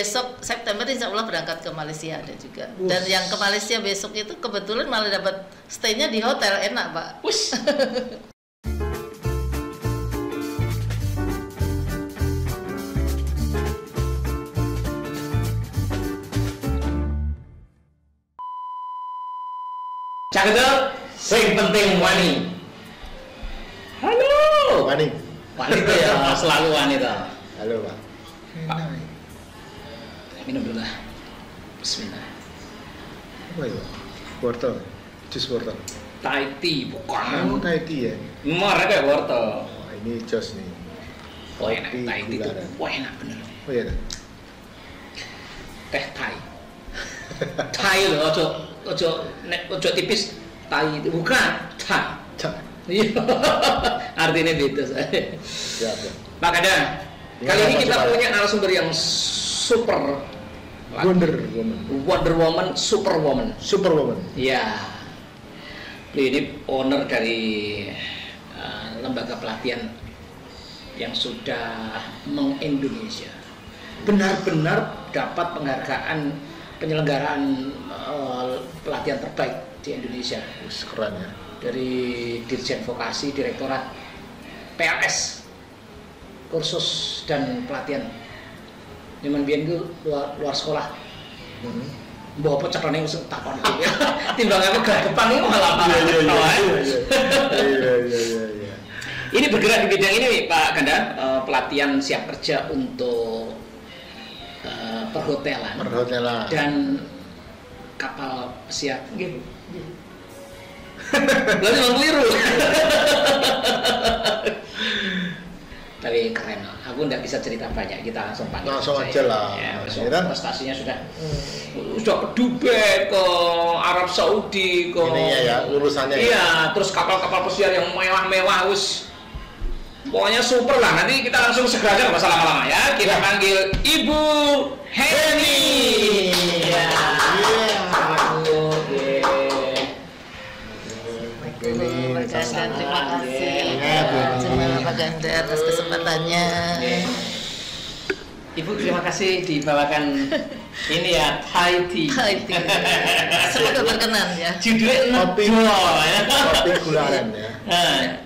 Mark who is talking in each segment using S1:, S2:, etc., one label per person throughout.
S1: besok September insya Allah berangkat ke Malaysia ada juga. Dan yang ke Malaysia besok itu kebetulan malah dapat stay-nya di hotel, enak Pak.
S2: Cakep, sing penting wani. Halo.
S3: Wani.
S2: Wanita ya, selalu wanita.
S3: Halo Pak.
S2: Pak. Minum dulu lah. Bismillah.
S3: Apa ya? Wortel. Jus wortel.
S2: Thai tea bukan.
S3: Oh, Thai tea ya.
S2: Marah kayak wortel.
S3: Oh, ini jus nih.
S2: Oh enak,
S3: Kopi
S2: Thai tea itu.
S3: gularan.
S2: Wah enak bener.
S3: Oh iya.
S2: Teh Thai. Thai loh, ojo tipis. Thai itu bukan Thai.
S3: Cak.
S2: Iya. Artinya beda saya.
S3: Siap ya.
S2: Pak Kadang, kali ini kita punya narasumber yang super.
S3: Wonder Woman.
S2: Wonder Woman, Superwoman.
S3: Superwoman.
S2: Iya. Beliau ini owner dari lembaga pelatihan yang sudah mengindonesia. Benar-benar dapat penghargaan penyelenggaraan pelatihan terbaik di Indonesia.
S3: Keren ya.
S2: Dari Dirjen Vokasi, Direktorat PLS, kursus dan pelatihan. Zaman biyen ku luar sekolah. Mbok apa ceklane wis takon iki. Timbang aku gregepan iki malah parah.
S3: Iya.
S2: Ini bergerak di bidang ini Pak Ganda, pelatihan siap kerja untuk perhotelan. Dan kapal pesiar. Nggih. Lalu memang keliru. Tapi keren, aku nggak bisa cerita banyak, kita langsung panggil.
S3: Langsung aja lah.
S2: Ya, prestasinya sudah ke Dubai, ke Arab Saudi, ke
S3: ini ya urusannya.
S2: Iya, terus kapal-kapal pesiar yang mewah-mewah, wis pokoknya super lah. Nanti kita langsung segera aja, nggak usah lama-lama ya. Kita panggil Ibu Heni. Ya.
S1: Pak Ganda, terima kasih Pak Ganda atas kesempatannya.
S2: Ibu terima kasih dibawakan ini ya Thai tea.
S1: Thai tea. Semoga berkenan ya.
S2: Judulnya
S3: Kopi gularan ya.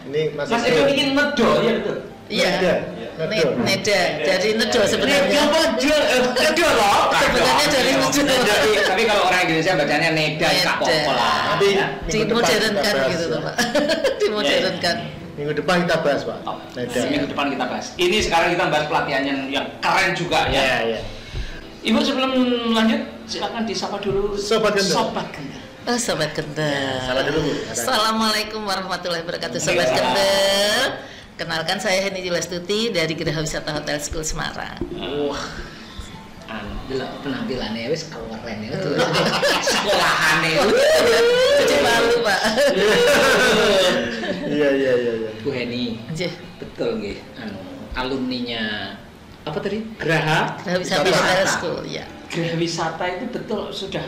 S3: Ini
S2: Mas Eko ingin nedo ya betul.
S1: Iya. Neda dari nedo sebenarnya.
S2: Nedo loh.
S1: Sebenarnya dari nedo.
S2: Tapi kalau orang Indonesia bacanya neda nggak apa-apa lah.
S3: Tapi
S1: dimodernkan gitu loh Pak. Dimodernkan.
S3: Minggu depan kita bahas Pak.
S2: Minggu depan kita bahas. Ini sekarang kita bahas pelatihan yang keren juga ya.
S3: Iya.
S2: Ibu sebelum lanjut silakan disapa dulu
S3: Sobat Ganda.
S1: Oh, Sobat Ganda.
S3: Salah dulu Bu.
S1: Assalamualaikum warahmatullahi wabarakatuh Sobat Ganda. Kenalkan saya Heni Julestuti dari Geraha Wisata Hotel School Semarang.
S2: Wah. Penampilannya wis keren ya. Sekolahannya.
S1: Jadi malu, Pak.
S3: Iya.
S2: Bu Heni. Betul nggih. Alumninya apa tadi? Geraha
S1: Wisata Hotel School, ya.
S2: Geraha Wisata itu betul sudah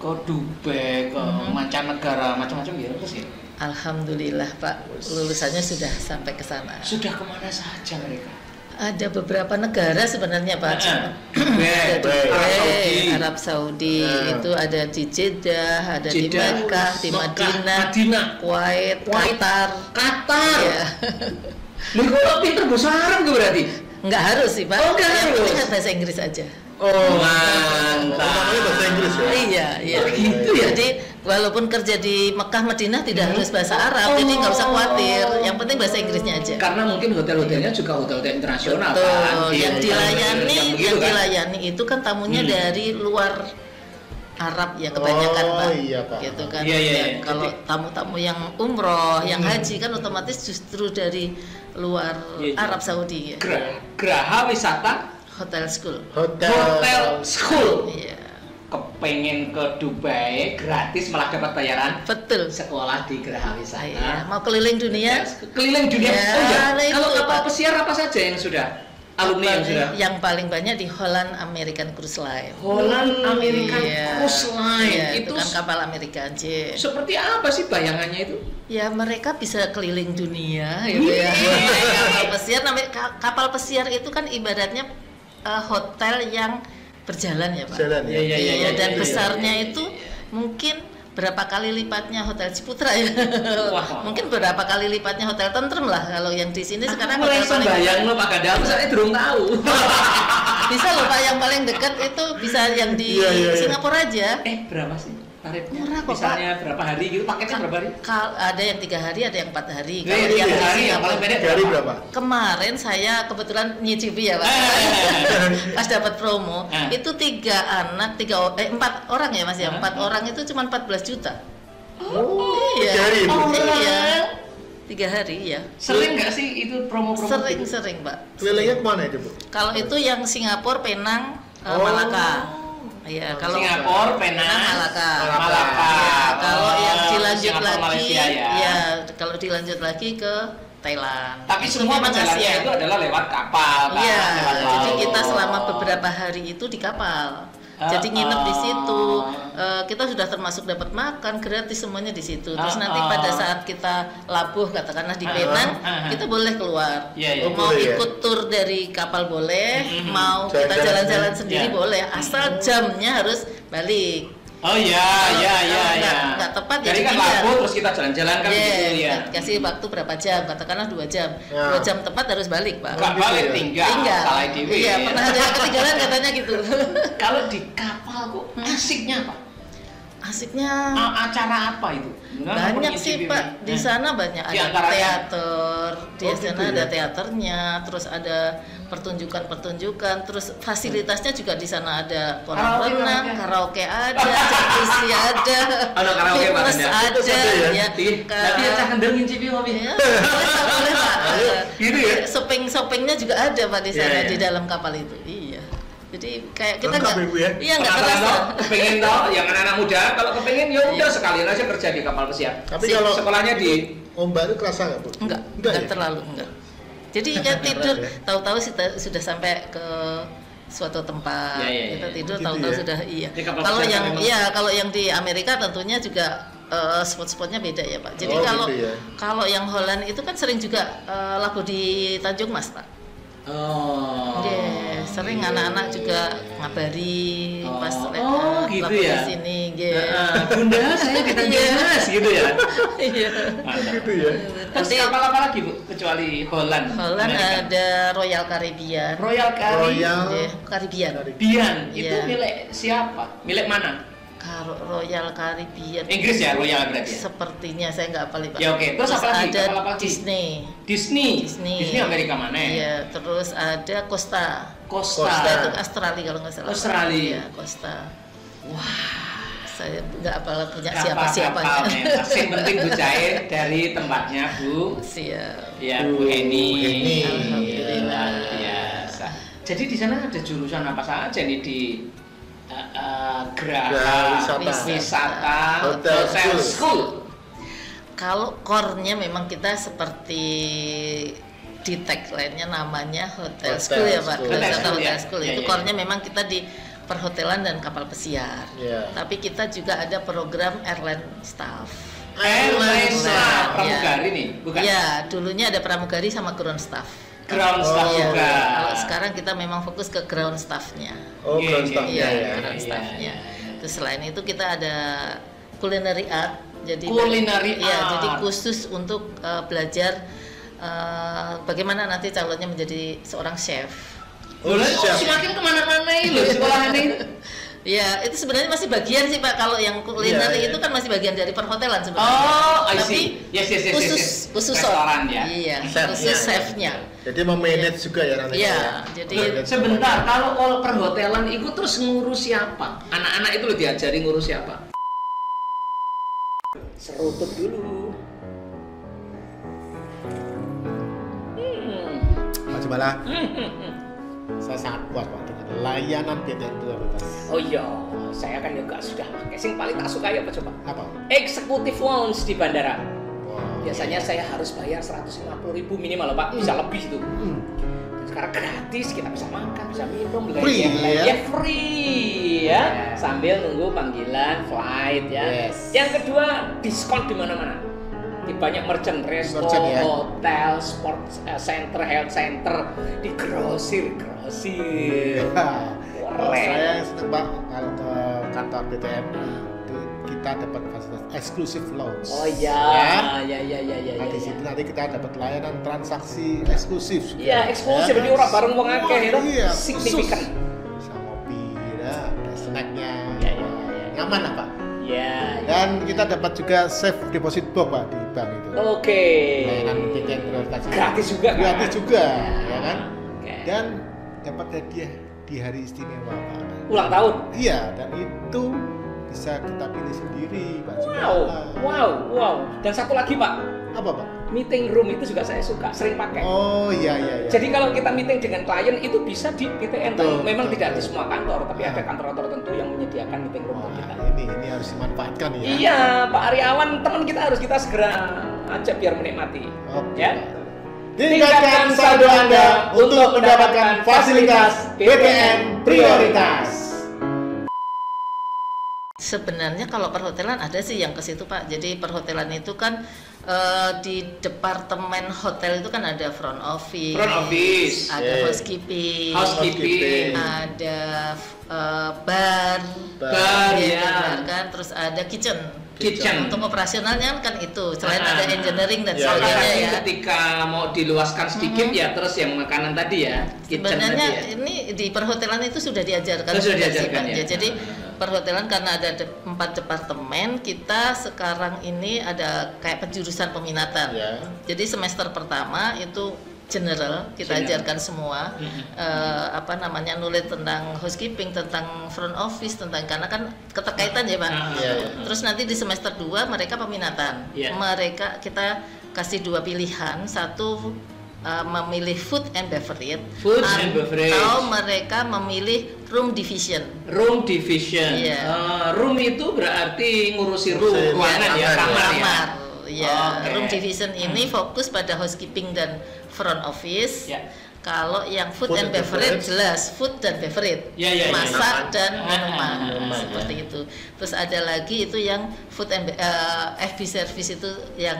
S2: ke Dubai, ke mancanegara, macam-macam ya terus ya.
S1: Alhamdulillah Pak, lulusannya sudah sampai ke sana.
S2: Sudah kemana saja mereka?
S1: Ada beberapa negara sebenarnya Pak. Arab Saudi, itu ada di Jeddah, ada di Mekah, di Madinah, Kuwait, Qatar. Ya.
S2: Mereka pinter bahasa Arab nggak berarti?
S1: Nggak harus sih Pak. Yang penting bahasa Inggris aja.
S2: Oh mantap.
S3: Bahasa Inggris ya?
S1: Iya. Gitu ya. Jadi walaupun kerja di Mekah, Madinah tidak harus bahasa Arab, jadi nggak usah khawatir. Yang penting bahasa Inggrisnya aja.
S2: Karena mungkin hotel-hotelnya juga hotel-hotel internasional
S1: kan.
S2: Yang
S1: dilayani itu kan tamunya dari luar Arab ya kebanyakan Pak.
S3: Iya Pak.
S1: Gitu kan.
S2: Iya.
S1: Kalau tamu-tamu yang umroh, yang haji kan otomatis justru dari luar Arab Saudi ya.
S2: Geraha Wisata
S1: Hotel School. Iya.
S2: Kepengen ke Dubai gratis malah dapat bayaran.
S1: Betul.
S2: Sekolah di Geraha Wisata.
S1: Iya. Mau keliling dunia?
S2: Keliling dunia.
S1: Ya,
S2: kalau kapal pesiar apa saja yang sudah? Alumni yang sudah?
S1: Yang paling banyak di Holland American Cruise Line.
S2: Holland American Cruise Line.
S1: Iya, itu kan kapal Amerika aja.
S2: Seperti apa sih bayangannya itu?
S1: Ya mereka bisa keliling dunia gitu ya. Kapal pesiar itu kan ibaratnya hotel yang berjalan ya Pak.
S3: Berjalan ya.
S1: Iya, dan
S3: Iya,
S1: besarnya
S2: iya,
S1: itu mungkin berapa kali lipatnya Hotel Ciputra ya.
S2: Wah.
S1: Mungkin berapa kali lipatnya Hotel Tentrem lah kalau yang di sini sekarang
S2: mulai
S1: hotel paling
S2: sembayang lo Pak Gadang, saya belum tahu.
S1: bisa loh Pak, yang paling dekat itu bisa yang di Singapura aja.
S2: Berapa sih tarifnya?
S1: Murah kok,
S2: Misalnya berapa hari gitu, paketnya berapa hari?
S1: Ada yang 3 hari, ada yang 4 hari.
S2: Kalau yang 3 hari yang paling pendek
S3: berapa?
S1: Kemarin saya kebetulan nyicipi ya Pak. Pas dapat promo, itu 4 orang ya Mas ya. 4 orang itu cuma 14 juta. Iya.
S3: 3 hari.
S1: Iya. 3 hari ya.
S2: Sering nggak sih itu promo-promo?
S1: Sering Pak.
S3: Kelilingnya kemana itu Bu?
S1: Kalau itu yang Singapura, Penang, Malaka. Iya, kalau
S2: Singapura, Penang,
S1: Malaka.
S2: Ya,
S1: kalau yang dilanjut
S2: Singapura,
S1: lagi,
S2: Malaysia,
S1: ya kalau dilanjut lagi ke Thailand.
S2: Tapi
S1: itu
S2: semua
S1: memang
S2: perjalanannya
S1: Asia.
S2: itu adalah lewat kapal, kan?
S1: Iya,
S2: Lewat
S1: jadi
S2: laut.
S1: kita selama beberapa hari itu di kapal. Jadi nginep di situ, kita sudah termasuk dapat makan gratis semuanya di situ. Terus nanti pada saat kita labuh katakanlah di Penang, kita boleh keluar. Mau ikut tur dari kapal boleh, mau kita jalan-jalan sendiri boleh, asal jamnya harus balik.
S2: Oh iya.
S1: Nggak tepat ya
S2: Jadi kan
S1: ditinggal.
S2: labuh terus kita jalan-jalan kan gitu ya.
S1: Kasih waktu berapa jam, katakanlah 2 jam. 2 jam tepat harus balik Pak.
S2: Nggak balik, tinggal. Salah dewe.
S1: Iya, pernah ada yang ketinggalan katanya gitu.
S2: Kalau di kapal kok asiknya apa?
S1: Asiknya
S2: Acara apa itu?
S1: banyak sih Pak. Di sana banyak, ada teater. Di sana ada teaternya, terus ada pertunjukan, terus fasilitasnya juga di sana ada kolam renang, karaoke ada, jacuzzi ada, fitness ada, ya.
S2: Tapi aja kendengin cipi hobi.
S1: Boleh Pak.
S2: Gitu ya.
S1: Shoppingnya juga ada Pak di sana di dalam kapal itu. Iya. Jadi kayak kita nggak terasa.
S2: Kepengen tau, yang anak-anak muda kalau kepengen ya udah sekalian aja kerja di kapal pesiar.
S3: Tapi kalau
S2: sekolahnya di
S3: ombak itu kerasa nggak Bu?
S1: Enggak terlalu enggak. Jadi ya tidur, tahu-tahu sudah sampai ke suatu tempat. Kita tidur tahu-tahu sudah Kalau yang di Amerika tentunya juga spot-spotnya beda ya Pak. Jadi kalau yang Holland itu kan sering juga labuh di Tanjung Mas Pak. Sering anak-anak juga ngabari pas
S2: gitu
S1: labuh
S2: ya.
S1: di sini.
S2: Bunda saya di Tanjung Mas gitu ya.
S1: Iya.
S3: Gitu ya.
S2: Terus kapal apa lagi Bu kecuali Holland?
S1: Holland ada Royal Caribbean.
S2: Caribbean. Itu milik siapa? Milik mana?
S1: Royal Caribbean.
S2: Inggris ya, Royal berarti.
S1: Sepertinya saya nggak apal Pak.
S2: Ya oke. Terus apa lagi?
S1: Ada
S2: apa lagi?
S1: Disney
S2: Amerika mana?
S1: Iya, terus ada Costa itu Australia kalau nggak salah.
S2: Australia.
S1: Ya, Costa. Wah, saya nggak apal punya siapa-siapanya.
S2: Yang penting Bu Cair dari tempatnya Bu.
S1: Siap.
S2: Ya Bu Eni.
S1: Alhamdulillah.
S2: Biasa. Jadi di sana ada jurusan apa saja nih di Geraha Wisata Hotel School.
S1: Kalau core-nya memang kita seperti di tagline-nya namanya Hotel School ya Pak. Hotel School itu core-nya memang kita di perhotelan dan kapal pesiar. Tapi kita juga ada program airline staff.
S2: Pramugari nih, bukan?
S1: Ya, dulunya ada pramugari sama ground staff.
S2: Ground staff juga.
S1: Kalau sekarang kita memang fokus ke ground staff-nya.
S3: Ground staff.
S1: Ground staff-nya. Terus selain itu kita ada culinary art. Jadi jadi khusus untuk belajar bagaimana nanti calonnya menjadi seorang chef.
S2: Semakin kemana-mana ini sekolah ini.
S1: Ya, itu sebenarnya masih bagian sih Pak. Kalau yang culinary itu kan masih bagian dari perhotelan sebenarnya.
S2: Tapi
S1: khusus
S2: restoran ya.
S1: Iya, khusus chefnya.
S3: Jadi memanage juga ya nanti.
S1: Iya, jadi
S2: sebentar kalau perhotelan itu terus ngurus siapa? Anak-anak itu lo diajari ngurus siapa? Serutut dulu.
S3: Pak Jumala. Saya sangat puas Pak dengan layanan BTN Prioritas.
S2: Oh iya, saya kan juga sudah pakai. Sing paling tak suka ya apa coba?
S3: Apa?
S2: Executive lounge di bandara. Biasanya saya harus bayar 150.000 minimal Pak, bisa lebih itu. Sekarang gratis, kita bisa makan, bisa minum, free ya. Sambil nunggu panggilan flight ya. Yang kedua, diskon di mana-mana. Di banyak merchant, resto, hotel, sport center, health center, di grosir.
S3: Saya masuk Pak kalau ke kantor BTN itu kita dapat fasilitas eksklusif lounge.
S2: Oh iya, ya.
S3: Nah, di situ nanti kita dapat layanan transaksi eksklusif.
S2: Iya, eksklusif jadi orang bareng wong akeh itu
S3: iya,
S2: signifikan.
S3: Bisa ngopi, ya, ada snacknya.
S2: Ya.
S3: Nyaman lah Pak.
S2: Ya.
S3: Dan kita dapat juga safe deposit box Pak di bank itu.
S2: Oke.
S3: Layanan BTN prioritas itu.
S2: Gratis juga kan?
S3: Gratis juga, ya kan?
S2: Oke.
S3: Dan dapat hadiah di hari istimewa Pak.
S2: Ulang tahun.
S3: Iya, dan itu bisa kita pilih sendiri Pak.
S2: Wow. Dan satu lagi Pak,
S3: Apa Pak?
S2: meeting room itu juga saya suka, sering pakai.
S3: Oh iya.
S2: Jadi kalau kita meeting dengan klien itu bisa di PTN.
S3: Betul,
S2: Memang
S3: betul.
S2: tidak di semua kantor, tapi ada kantor-kantor tertentu yang menyediakan meeting room
S3: Wah,
S2: untuk kita.
S3: ini harus dimanfaatkan ya.
S2: Iya, Pak Aryawan, teman kita harus kita segera ajak biar menikmati.
S3: Oke.
S2: Ya.
S3: Tingkatkan saldo Anda untuk mendapatkan fasilitas BTN prioritas.
S1: Sebenarnya kalau perhotelan ada sih yang ke situ Pak. Jadi perhotelan itu kan di departemen hotel itu kan ada front office, ada
S3: Yeah.
S1: housekeeping, ada bar,
S2: ya.
S1: kan, terus ada kitchen.
S2: Kitchen.
S1: Untuk operasionalnya kan itu, selain ada engineering dan sebagainya
S2: Tapi
S1: ya.
S2: ketika mau diluaskan sedikit ya terus yang makanan tadi ya. Kitchen
S1: Sebenarnya
S2: tadi ya.
S1: ini di perhotelan itu sudah diajarkan.
S2: Sudah
S1: juga sih,
S2: diajarkan,
S1: Pak.
S2: ya.
S1: Jadi perhotelan karena ada 4 departemen, kita sekarang ini ada kayak penjurusan peminatan.
S3: Ya.
S1: Jadi semester pertama itu general, kita ajarkan semua nulis tentang housekeeping, tentang front office, tentang karena kan keterkaitan ya Pak.
S3: Iya.
S1: Terus nanti di semester 2 mereka peminatan.
S2: Iya.
S1: Mereka kita kasih 2 pilihan, satu memilih food and beverage, atau mereka memilih room division.
S2: Room division.
S1: Iya.
S2: Room itu berarti ngurusi ruangan ya, kamar ya.
S1: Ya,
S2: Oke.
S1: room division ini fokus pada housekeeping dan front office.
S2: Ya.
S1: Kalau yang food and beverage jelas food dan beverage,
S2: Ya.
S1: masak dan minuman,
S3: Minuman,
S1: seperti itu. Terus ada lagi itu yang food and FB service itu yang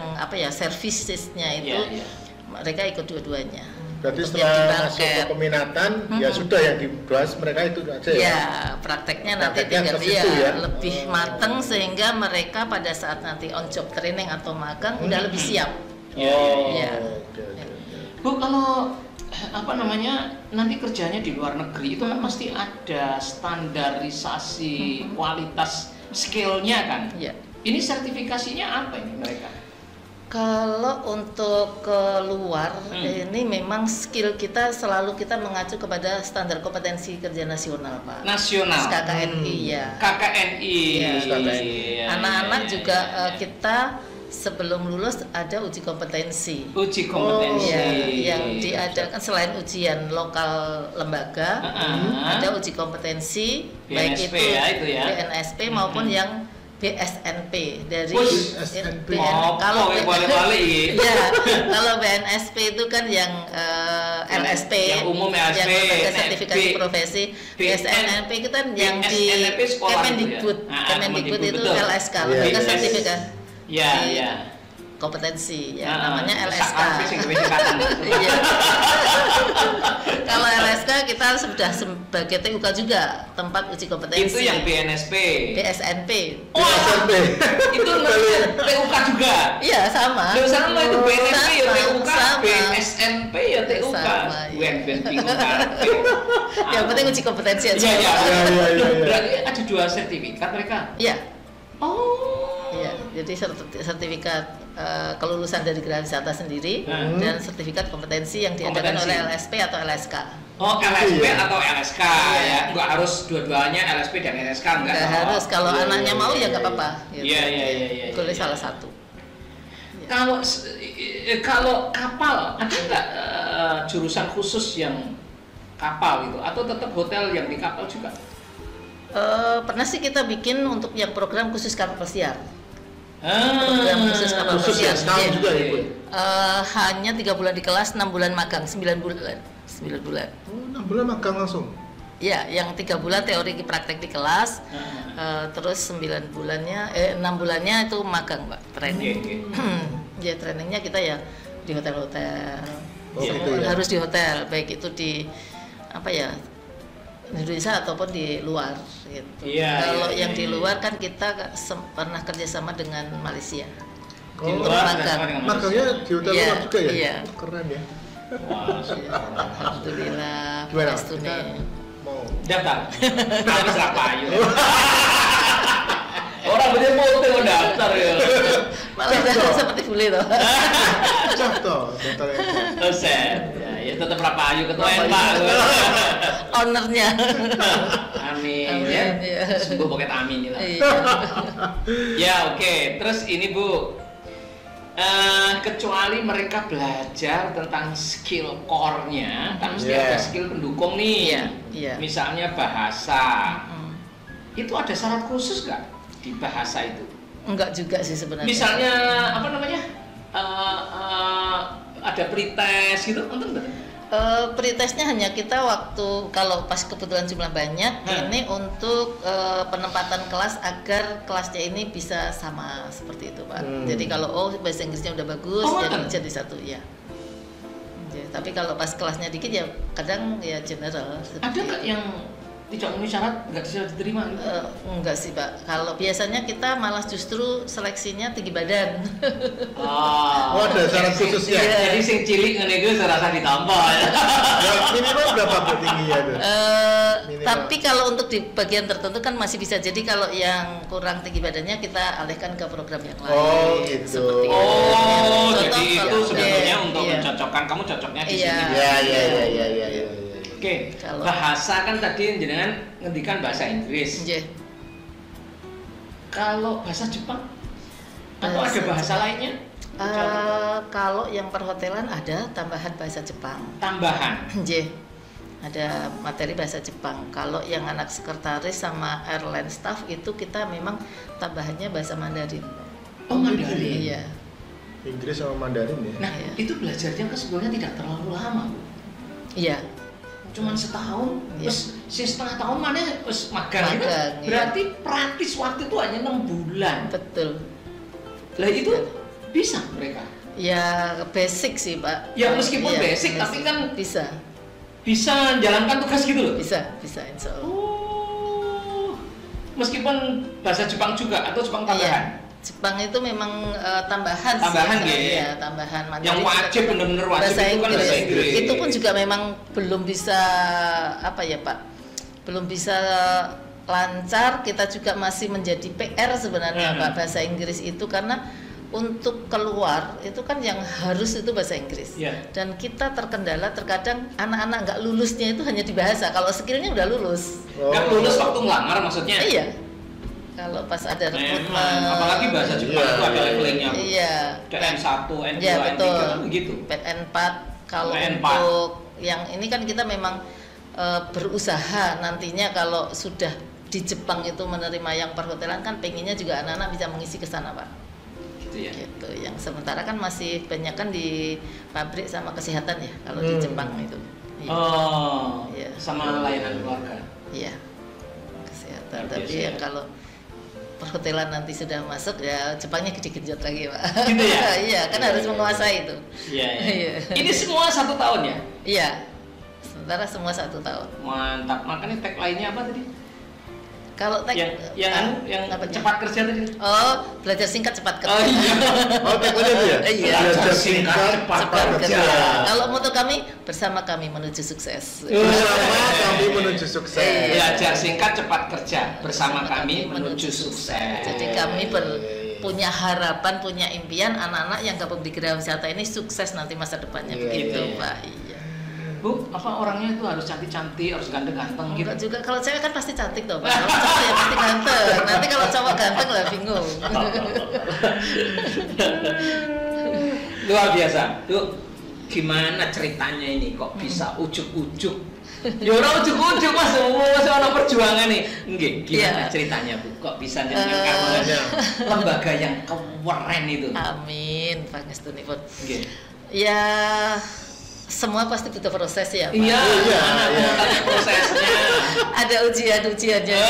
S1: servicesnya itu
S2: Ya.
S1: mereka ikut dua-duanya.
S3: Berarti
S1: Untuk yang di
S3: setelah masuk ke
S1: banket.
S3: peminatan, ya sudah yang dibahas mereka itu aja ya.
S1: Ya, prakteknya nanti
S3: Prakteknya
S1: tinggal
S3: ke situ ya.
S1: lebih mateng sehingga mereka pada saat nanti on job training atau magang udah lebih siap.
S2: Ya.
S1: Ya.
S3: Oke.
S2: Bu, kalau nanti kerjanya di luar negeri itu kan pasti ada standarisasi kualitas skillnya kan.
S1: Ya.
S2: Ini sertifikasinya apa ini mereka?
S1: Kalau untuk keluar ini memang skill kita selalu kita mengacu kepada standar kompetensi kerja nasional Pak.
S2: Nasional.
S1: KKNI ya.
S2: KKNI.
S1: Ya.
S2: Iya,
S1: Anak-anak
S2: iya,
S1: juga
S2: iya.
S1: Kita sebelum lulus ada uji kompetensi.
S2: Uji kompetensi.
S1: Ya, yang diadakan selain ujian lokal lembaga, ada uji kompetensi baik
S2: BNSP
S1: itu,
S2: ya, itu ya.
S1: BNSP maupun yang BSNP dari
S3: BSNP.
S1: kalau
S2: balik.
S1: ya, kalau BNSP itu kan yang LSP,
S2: yang umum LSP,
S1: yang lembaga sertifikasi
S2: B-
S1: profesi.
S2: BSN
S1: BSNP itu kan yang di
S2: BSNP sekolah
S1: Kemendikbud,
S2: itu ya?
S1: Kemendikbud itu
S2: betul.
S1: LSK,
S3: Iya,
S1: lembaga
S3: iya.
S1: sertifikasi
S2: Ya.
S1: kompetensi, yang namanya LSK.
S2: LSK.
S1: Iya. Kalau LSK kita sudah sebagai TUK juga, tempat uji kompetensi.
S2: Itu yang BNSP.
S1: BSNP.
S3: SMP.
S2: Itu TUK juga.
S1: Iya sama.
S2: Loh, sama itu BNSP ya
S1: Sama,
S2: TUK,
S1: sama.
S2: BSNP ya TUK.
S1: Sama, iya.
S2: Ben bingung kan.
S1: Yang penting uji kompetensi aja.
S2: Iya.
S3: Iya.
S2: Berarti ada 2 sertifikat mereka.
S1: Iya.
S2: Oh.
S1: Iya, jadi sertifikat kelulusan dari Gerawisata sendiri dan sertifikat kompetensi yang diadakan
S2: Kompetensi.
S1: oleh LSP atau LSK.
S2: Oh, LSP
S3: Iya.
S2: atau LSK
S1: Iya.
S2: ya. Enggak harus dua-duanya LSP dan LSK enggak.
S1: Nggak harus, kalau
S3: Iya,
S1: anaknya
S3: iya,
S1: mau
S3: iya,
S1: ya nggak
S3: iya.
S1: apa-apa. gitu.
S2: Iya.
S1: Boleh
S2: iya.
S1: salah satu.
S2: Kalau kapal ada nggak jurusan khusus yang kapal gitu atau tetap hotel yang di kapal juga?
S1: Pernah sih kita bikin untuk yang program khusus kapal pesiar. Program khusus kapal
S3: Khusus ya,
S1: pesiar.
S3: setahun
S1: Iya.
S3: juga ya Bu?
S1: Hanya 3 bulan di kelas, 6 bulan magang, 9 bulan. 9 bulan.
S3: Oh, 6 bulan magang langsung.
S1: Ya, yang 3 bulan teori praktek di kelas, terus 9 bulannya, 6 bulannya itu magang, Pak, training. Ya, trainingnya kita ya di hotel-hotel.
S3: Oh,
S1: Semua
S3: gitu ya.
S1: harus di hotel, baik itu di apa ya, Indonesia ataupun di luar gitu.
S4: Iya,
S1: Kalau
S4: iya,
S1: yang
S4: iya,
S1: di
S4: iya.
S1: luar kan kita pernah kerjasama dengan Malaysia.
S4: Di
S1: Untuk
S4: luar
S1: magang.
S4: kerjasama dengan
S3: Makanya di hotel
S1: Iya,
S3: luar juga ya?
S1: iya.
S3: Keren ya.
S4: Wah,
S1: Alhamdulillah.
S3: Gimana?
S1: Pastune.
S3: Mau
S4: daftar. Habis lah payu. Orang bener foto mau daftar ya.
S1: Malah seperti bule toh.
S3: contoh
S4: Dosen. Ya tetap berapa ayu ketua
S3: Berapa
S4: Pak.
S1: Ownernya.
S4: Amin
S1: Amin,
S4: ya.
S1: ya.
S4: Sembuh pakai amin lah.
S1: Iya.
S4: Ya oke. Terus ini Bu. Kecuali mereka belajar tentang skill core-nya, kan mesti
S3: Yeah.
S4: ada skill pendukung nih.
S1: Iya, iya.
S4: Misalnya bahasa.
S1: Hmm.
S4: Itu ada syarat khusus nggak di bahasa itu?
S1: Enggak juga sih sebenarnya.
S4: Misalnya apa namanya? Ada pretest gitu, nonton nggak?
S1: Pretestnya hanya kita waktu kalau pas kebetulan jumlah banyak ini untuk penempatan kelas agar kelasnya ini bisa sama seperti itu Pak. Jadi kalau bahasa Inggrisnya udah bagus jadi satu ya. Tapi kalau pas kelasnya dikit ya kadang ya general.
S4: Ada nggak yang tidak memenuhi syarat nggak bisa diterima?
S1: Enggak sih Pak. Kalau biasanya kita malah justru seleksinya tinggi badan.
S3: Oh, ada syarat khususnya.
S1: Iya.
S4: Jadi sing cilik ngene iku serasa ditampa ya.
S3: Ya, minimal berapa Bu tingginya tuh? Minimal.
S1: Tapi kalau untuk di bagian tertentu kan masih bisa. Jadi kalau yang kurang tinggi badannya kita alihkan ke program yang lain.
S3: Oh, gitu.
S1: Seperti itu.
S4: Oh,
S1: Contoh
S4: jadi itu
S1: kalau-
S4: sebetulnya untuk
S1: iya.
S4: mencocokkan kamu cocoknya di
S1: Iya.
S4: sini.
S3: Ya.
S4: Oke,
S1: Kalau-
S4: bahasa kan tadi jenengan ngendikan bahasa Inggris.
S1: Iya.
S4: Kalau bahasa Jepang atau
S1: Bahasa
S4: ada bahasa
S1: Jepang.
S4: lainnya?
S1: Kalau yang perhotelan ada tambahan bahasa Jepang.
S4: Tambahan.
S1: J. Ada materi bahasa Jepang. Kalau yang anak sekretaris sama airline staff itu kita memang tambahannya bahasa Mandarin.
S4: Oh, Mandarin.
S1: Iya.
S3: Inggris sama Mandarin ya.
S4: Nah,
S1: Iya.
S4: itu belajarnya kan sebenarnya tidak terlalu lama, Bu.
S1: Iya.
S4: Cuman setahun,
S1: Iya.
S4: terus setengah tahun mana terus magang, itu
S1: Magang, iya.
S4: berarti praktis waktu itu hanya 6 bulan.
S1: Betul.
S4: Lah itu bisa mereka.
S1: Ya basic sih Pak.
S4: Ya, meskipun
S1: Iya,
S4: basic, tapi kan
S1: bisa,
S4: bisa menjalankan tugas gitu loh.
S1: bisa insya Allah.
S4: Oh, meskipun bahasa Jepang juga atau Jepang tambahan.
S1: Iya. Jepang itu memang tambahan
S4: Tambahan,
S1: sih.
S4: ya?
S1: Iya, tambahan. Mandarin
S4: Yang wajib
S1: juga
S4: bener-bener wajib
S1: bahasa
S4: itu kan bahasa Inggris.
S1: Itu pun juga memang belum bisa apa ya Pak? Belum bisa lancar. Kita juga masih menjadi PR sebenarnya Pak bahasa Inggris itu karena untuk keluar itu kan yang harus itu bahasa Inggris.
S4: Iya.
S1: Dan kita terkendala terkadang anak-anak nggak lulusnya itu hanya di bahasa. Kalau skillnya udah lulus.
S4: Nggak lulus waktu ngelamar maksudnya?
S1: Iya. Kalau pas ada rekrutmen.
S4: Memang, apalagi bahasa Jepang
S3: Iya,
S4: itu ada
S3: iya.
S4: levelingnya.
S1: Iya.
S4: N1, N2,
S1: Ya
S4: N3
S1: betul.
S4: kan begitu.
S1: N4 kalau
S4: N4.
S1: untuk yang ini kan kita memang berusaha nantinya kalau sudah di Jepang itu menerima yang perhotelan kan pengennya juga anak-anak bisa mengisi ke sana Pak.
S4: Gitu ya.
S1: Gitu. Yang sementara kan masih banyak kan di pabrik sama kesehatan ya kalau di Jepang itu. Iya.
S4: Oh,
S1: Iya.
S4: sama layanan keluarga.
S1: Iya. Kesehatan.
S4: Luar
S1: Tapi
S4: biasa,
S1: yang
S4: ya.
S1: kalau perhotelan nanti sudah masuk ya Jepangnya gede-genjot lagi Pak.
S4: Gitu ya?
S1: Iya kan harus menguasai itu.
S4: Iya, iya.
S1: Iya.
S4: Ini semua 1 tahun ya?
S1: Iya. Sementara semua 1 tahun.
S4: Mantap. Makanya tag lainnya apa tadi?
S1: Kalau tag
S4: Yang
S1: apa
S4: cepat kerja tadi?
S1: Oh, belajar singkat cepat kerja.
S4: Oh iya.
S3: Oh, tagline itu ya?
S1: Iya.
S3: Belajar singkat,
S1: Cepat
S3: cepat
S1: kerja.
S3: kerja.
S1: Kalau moto kami bersama kami menuju sukses.
S3: Bersama kami menuju sukses.
S1: Iya.
S4: Belajar singkat, cepat kerja. Bersama kami menuju sukses.
S1: Jadi kami punya harapan, punya impian anak-anak yang gabung di Geraha Wisata ini sukses nanti masa depannya
S3: Iya,
S1: begitu,
S4: iya.
S1: Pak. Iya.
S4: Bu, apa orangnya itu harus cantik-cantik, harus ganteng-ganteng gitu?
S1: Enggak juga, kalau cewek kan pasti cantik dong, Pak. Kalau cowok ya pasti ganteng. Nanti kalau cowok ganteng lah bingung.
S4: Luar biasa. Tuh, gimana ceritanya ini kok bisa ujuk-ujuk? Ya ora ujuk-ujuk Mas, masih ana perjuangan nih. Nggih, gimana
S1: Iya.
S4: ceritanya Bu? Kok bisa jenengan kamu lembaga yang keren itu?
S1: Amin, pangestunipun.
S4: Nggih.
S1: Ya semua pasti butuh proses ya, Pak.
S4: Iya,
S3: Iya,
S4: mana
S3: iya.
S4: tanya prosesnya?
S1: Ada ujian-ujiannya.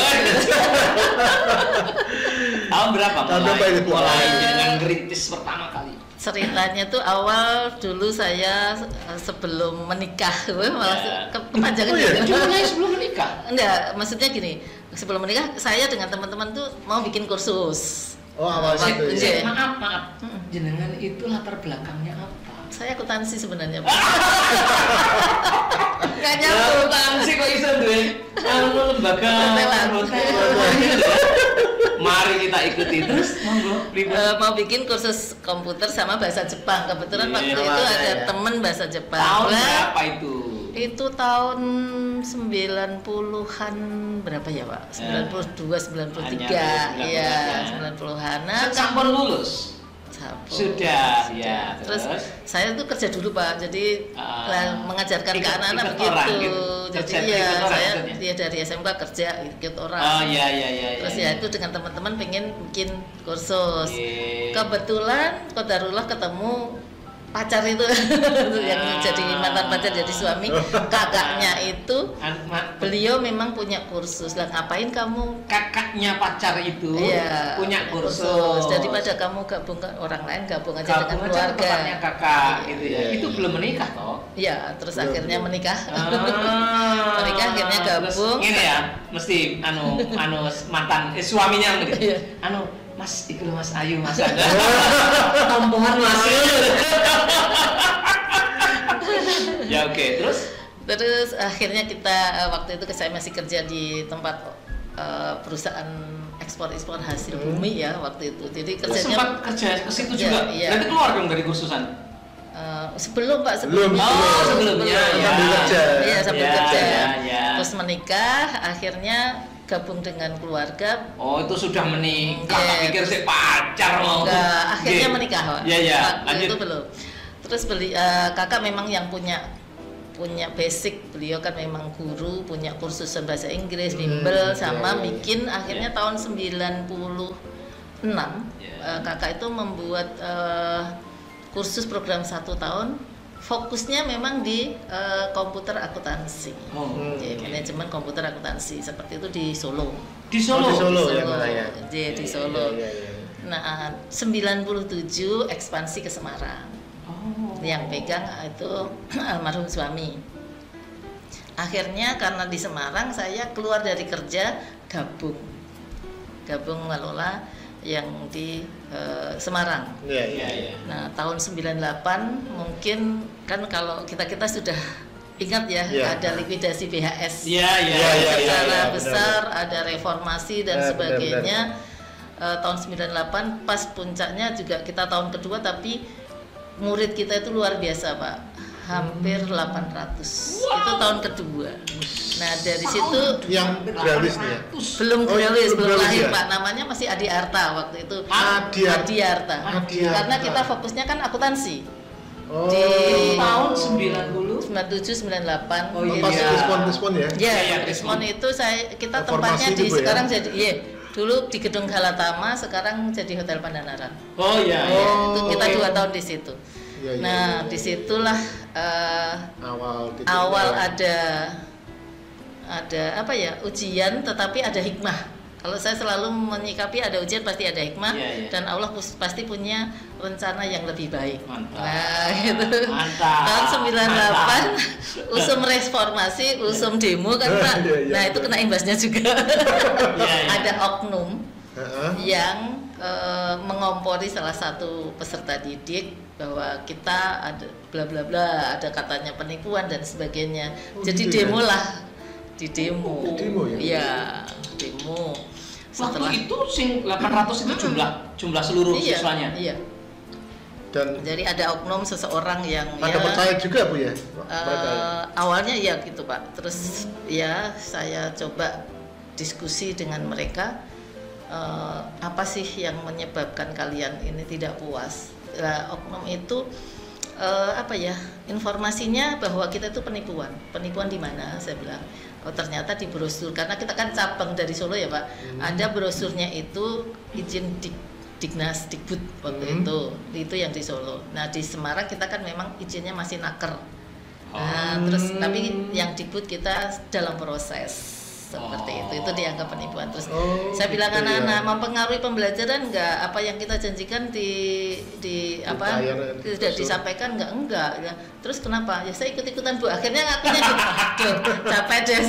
S4: Tahun berapa
S3: Tahun berapa ini, Bu?
S4: mulai dengan ngerintis pertama kali?
S1: Ceritanya tuh awal dulu saya sebelum menikah, malah kepanjangan
S4: Cuma sebelum menikah.
S1: Enggak, maksudnya gini, sebelum menikah saya dengan teman-teman tuh mau bikin kursus.
S3: Oh, awalnya itu ya.
S4: Maaf. Jenengan itu latar belakangnya apa?
S1: Saya akuntansi sebenarnya, Pak. Nggak nyambung.
S4: Akuntansi kok iso duwe lembaga hotel. Mari kita ikuti terus monggo.
S1: Mau bikin kursus komputer sama bahasa Jepang. Kebetulan waktu itu ada temen bahasa Jepang.
S4: Tahun berapa itu?
S1: Itu tahun 90-an berapa ya, Pak? 92, 93. Iya, 90-an. Nah,
S4: Sampun lulus. Sudah, ya.
S1: Terus saya tuh kerja dulu, Pak. Jadi mengajarkan ke anak-anak begitu. Jadi ya saya dia dari SMK kerja ikut orang.
S4: Oh iya.
S1: Terus ya itu dengan teman-teman pengen bikin kursus. Kebetulan qadarullah ketemu pacar itu yang jadi mantan pacar jadi suami, kakaknya itu beliau memang punya kursus. Lah ngapain kamu?
S4: Kakaknya pacar itu punya kursus.
S1: Daripada kamu gabung ke orang lain, gabung aja dengan keluarga.
S4: Kakak gitu ya. Itu belum menikah toh?
S1: Iya, terus akhirnya menikah. Menikah akhirnya gabung.
S4: Ini ya, mesti anu mantan suaminya gitu. Mas, itu Mas Ayu, Mas. Tompohan Mas. Ya oke,
S1: terus akhirnya kita waktu itu saya masih kerja di tempat perusahaan ekspor hasil bumi ya waktu itu. Jadi kerjanya
S4: sempat kerja ke situ juga.
S1: Iya.
S4: Berarti keluar dong dari kursusan.
S1: Sebelum Pak, sebelumnya.
S4: Sebelumnya.
S3: Sambil kerja.
S1: Iya, sambil kerja.
S4: Ya.
S1: Terus menikah, akhirnya gabung dengan keluarga.
S4: Oh, itu sudah menikah. Tak pikir si pacar mau.
S1: Enggak, akhirnya menikah, Pak.
S4: Iya.
S1: Waktu itu belum. Terus kakak memang yang punya basic, beliau kan memang guru, punya kursus bahasa Inggris, bimbel, sama bikin akhirnya tahun 96 kakak itu membuat kursus program 1 tahun, fokusnya memang di komputer akuntansi, manajemen komputer akuntansi, seperti itu di Solo.
S3: Di Solo ya,
S1: Di Solo. Nah, 97 ekspansi ke Semarang. Yang pegang itu almarhum suami. Akhirnya karena di Semarang saya keluar dari kerja, gabung ngelola yang di Semarang.
S3: Iya.
S1: Nah, tahun 98 mungkin kan kalau kita sudah ingat ya, ada likuidasi BHS. Secara besar, ada reformasi dan sebagainya. Tahun 98 pas puncaknya juga kita tahun kedua, tapi murid kita itu luar biasa, Pak. Hampir 800. Itu tahun kedua. Nah, dari situ
S3: yang gratis nih ya.
S1: Belum gratis, belum lahir,
S3: ya?
S1: Pak. Namanya masih Adi Arta waktu itu.
S3: Adi
S1: Arta. Karena kita fokusnya kan akuntansi. Di
S4: tahun 90,
S1: 97, 98.
S3: Oh iya. Pas respon ya?
S1: Iya, respon itu kita tempatnya di sekarang jadi dulu di Gedung Galatama, sekarang jadi Hotel Pandanaran.
S4: Oh iya.
S1: Itu kita 2 tahun di situ. Nah, disitulah awal ada apa ya, ujian, tetapi ada hikmah. Kalau saya selalu menyikapi ada ujian pasti ada hikmah, dan Allah pasti punya rencana yang lebih baik.
S4: Mantap.
S1: Nah, gitu.
S4: Mantap.
S1: Tahun 98 usum reformasi, usum demo kan, Pak. Nah, itu kena imbasnya juga. Ada oknum yang mengompori salah satu peserta didik bahwa kita ada bla bla bla, ada katanya penipuan dan sebagainya. Jadi demo lah. Di demo ya? Iya, demo. Setelah
S4: waktu itu sing 800 itu jumlah seluruh siswanya.
S1: Iya.
S3: Dan
S1: jadi ada oknum seseorang yang
S3: ada percaya juga, Bu ya?
S1: Awalnya iya gitu, Pak. Terus ya saya coba diskusi dengan mereka, apa sih yang menyebabkan kalian ini tidak puas. Oknum itu apa ya, informasinya bahwa kita itu penipuan di mana, saya bilang. Oh, ternyata di brosur, karena kita kan cabang dari Solo ya, Pak. Ada brosurnya itu izin Dignas Dikbud waktu itu yang di Solo. Nah, di Semarang kita kan memang izinnya masih naker. Nah, terus tapi yang Dikbud kita dalam proses seperti itu dianggap penipuan. Terus saya
S3: gitu
S1: bilang
S3: ya.
S1: anak-anak mempengaruhi pembelajaran enggak, apa yang kita janjikan di apa tidak disampaikan enggak ya. Terus kenapa? Ya saya ikut-ikutan Bu, akhirnya ngakunya gitu. Aduh, capek deh.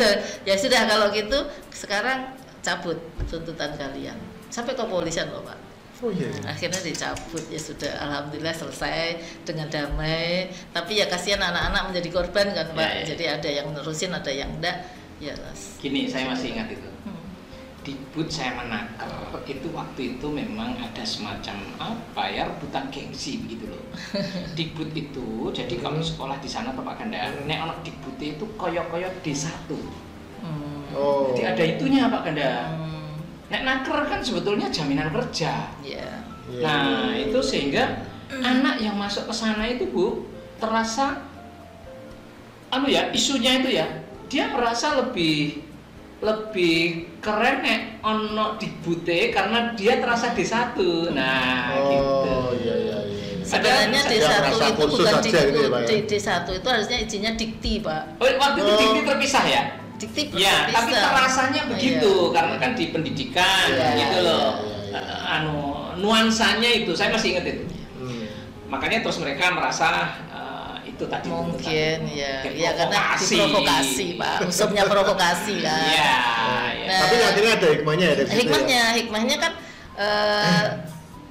S1: Ya sudah kalau gitu sekarang cabut tuntutan kalian sampai ke kepolisian loh Pak.
S3: Oh iya.
S1: Akhirnya dicabut, ya sudah, alhamdulillah selesai dengan damai. Tapi ya kasihan anak-anak menjadi korban kan Pak. Jadi ada yang nerusin, ada yang enggak. Ya
S4: Gini, saya masih ingat itu. Di Dikbud saya menakar itu waktu itu memang ada semacam apa ya, rebutan gengsi begitu loh. Dikbud itu jadi kalau sekolah di sana Pak Ganda, nek anak Dikbud itu koyok-koyok D1.
S3: Oh.
S4: Jadi ada itunya Pak Ganda. Nek naker kan sebetulnya jaminan kerja.
S1: Yeah.
S4: Nah, itu sehingga anak yang masuk ke sana itu Bu terasa isunya itu ya, dia merasa lebih keren nek ono Dikbute karena dia terasa D1. Nah, gitu.
S3: Iya.
S1: Sebenarnya D1 itu bukan
S3: Dikbud,
S1: D1 itu harusnya izinnya Dikti, Pak.
S4: Oh, waktu itu Dikti terpisah ya?
S1: Dikti
S4: ya, tapi terasanya begitu karena kan di pendidikan gitu loh. Nuansanya itu saya masih ingat itu. Makanya terus mereka merasa itu tadi
S1: mungkin ya karena diprovokasi Pak, usumnya provokasi kan.
S4: Iya.
S1: Nah,
S3: tapi akhirnya ada hikmahnya ya dari situ.
S1: Hikmahnya kan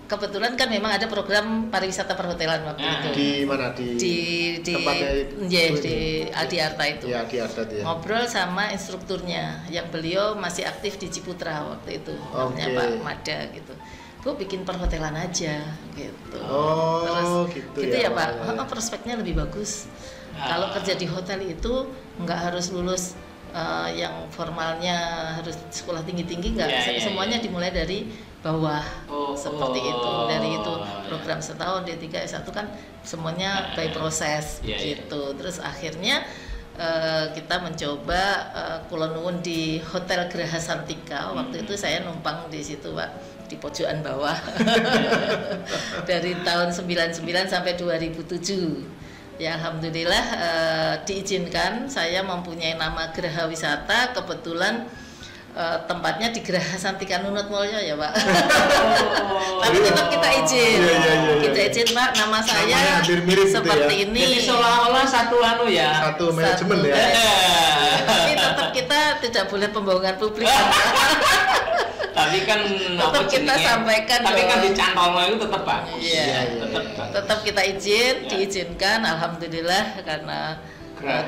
S1: kebetulan kan memang ada program pariwisata perhotelan waktu itu.
S3: Di mana di tempatnya
S1: di Adiarta itu.
S3: Ya, Adiarta dia.
S1: Ngobrol sama instrukturnya yang beliau masih aktif di Ciputra waktu itu, namanya Pak Mada gitu. Bu bikin perhotelan aja gitu.
S3: Terus
S1: gitu ya Pak. Prospeknya lebih bagus. Kalau kerja di hotel itu nggak harus lulus yang formalnya harus sekolah tinggi-tinggi, nggak. Semuanya dimulai dari bawah seperti itu. Dari itu program setahun D3 S1 kan semuanya by proses gitu. Terus akhirnya kita mencoba Kulon Nuwun di Hotel Geraha Santika. Waktu itu saya numpang di situ Pak, di pojokan bawah. Dari tahun 99 sampai 2007. Ya alhamdulillah diizinkan. Saya mempunyai nama Geraha Wisata, kebetulan tempatnya di Geraha Santika Nunut Mulyo ya Pak. Tapi tetap kita izin. Kita izin Pak, nama saya seperti
S3: gitu
S1: ini.
S4: Jadi seolah-olah satu
S3: satu manajemen ya.
S1: Tapi tetap kita tidak boleh pembohongan publik.
S4: Tapi kan
S1: tetap kita sampaikan.
S4: Tapi kan dicantol itu tetap Pak.
S1: Iya. Tetap kita diizinkan, alhamdulillah karena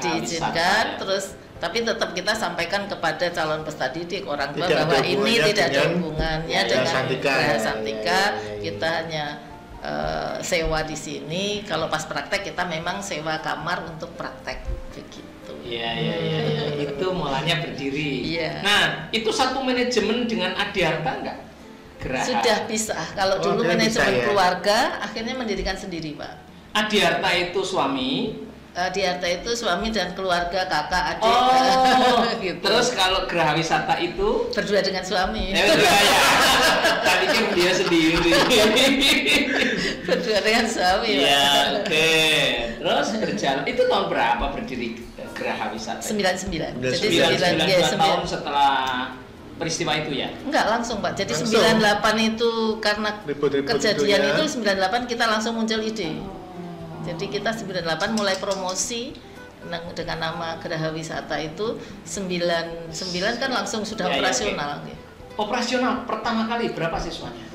S1: diizinkan. Terus tapi tetap kita sampaikan kepada calon peserta didik, orang tua bahwa ini tidak ada hubungannya dengan Geraha Santika. Kita hanya sewa di sini. Kalau pas praktek kita memang sewa kamar untuk praktek begitu.
S4: Iya. Itu mulanya berdiri.
S1: Iya.
S4: Nah, itu satu manajemen dengan Adiarta enggak? Geraha.
S1: Sudah pisah. Kalau dulu manajemen keluarga, akhirnya mendirikan sendiri, Pak.
S4: Adiarta itu suami.
S1: Adiarta itu suami dan keluarga, kakak, adik.
S4: Gitu. Terus kalau Geraha Wisata itu
S1: berdua dengan suami.
S4: Tadi kan dia sendiri.
S1: Berdua dengan suami.
S4: Iya, oke. Terus berjalan. Itu tahun berapa berdiri Geraha Wisata?
S1: 99.
S4: Jadi 9 tahun setelah peristiwa itu ya?
S1: Enggak, langsung Pak. Jadi 98 itu karena kejadian itu 98 kita langsung muncul ide. Jadi kita 98 mulai promosi dengan nama Geraha Wisata itu 99 kan langsung sudah operasional.
S4: Okay. Operasional pertama kali berapa siswanya?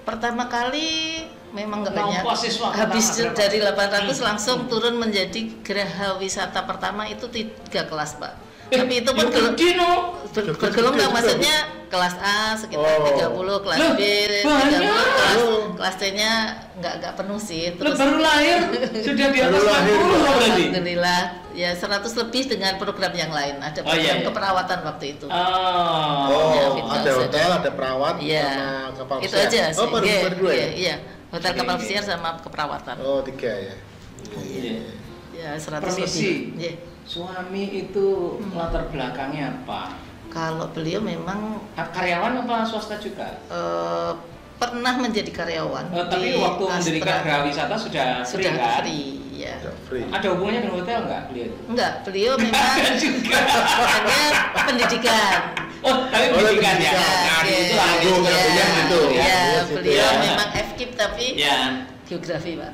S4: Pertama
S1: kali memang nggak banyak. Habis dari 800 langsung turun menjadi Geraha Wisata pertama itu 3 kelas Pak. Tapi itu pun bergelombang, maksudnya kelas A sekitar 30, kelas B 30, kelas C-nya nggak penuh sih. Terus
S4: baru lahir sudah di atas 40
S1: alhamdulillah. Ya 100 lebih dengan program yang lain. Ada program keperawatan waktu itu.
S3: Ada hotel, ada perawat, sama kapal
S1: pesiar. Itu aja sih.
S3: Berdua ya?
S1: Iya, hotel kapal pesiar sama keperawatan.
S3: 3 ya.
S1: Ya 100 lebih.
S4: Suami itu latar belakangnya apa?
S1: Kalau beliau memang
S4: karyawan apa swasta juga?
S1: Pernah menjadi karyawan.
S4: Tapi waktu mendirikan Geraha Wisata sudah free kan?
S1: Free, ya.
S3: Free.
S4: Ada hubungannya dengan hotel nggak beliau?
S1: Enggak, beliau memang
S4: Juga.
S1: hanya pendidikan.
S4: Oh, tapi pendidikan ya.
S1: Ya,
S4: Nah,
S1: ya,
S4: itu lah
S3: ya,
S1: ya,
S3: gitu.
S1: ya,
S3: Ya,
S1: beliau
S4: ya.
S1: memang FKIP tapi
S4: Ya.
S1: geografi, Pak.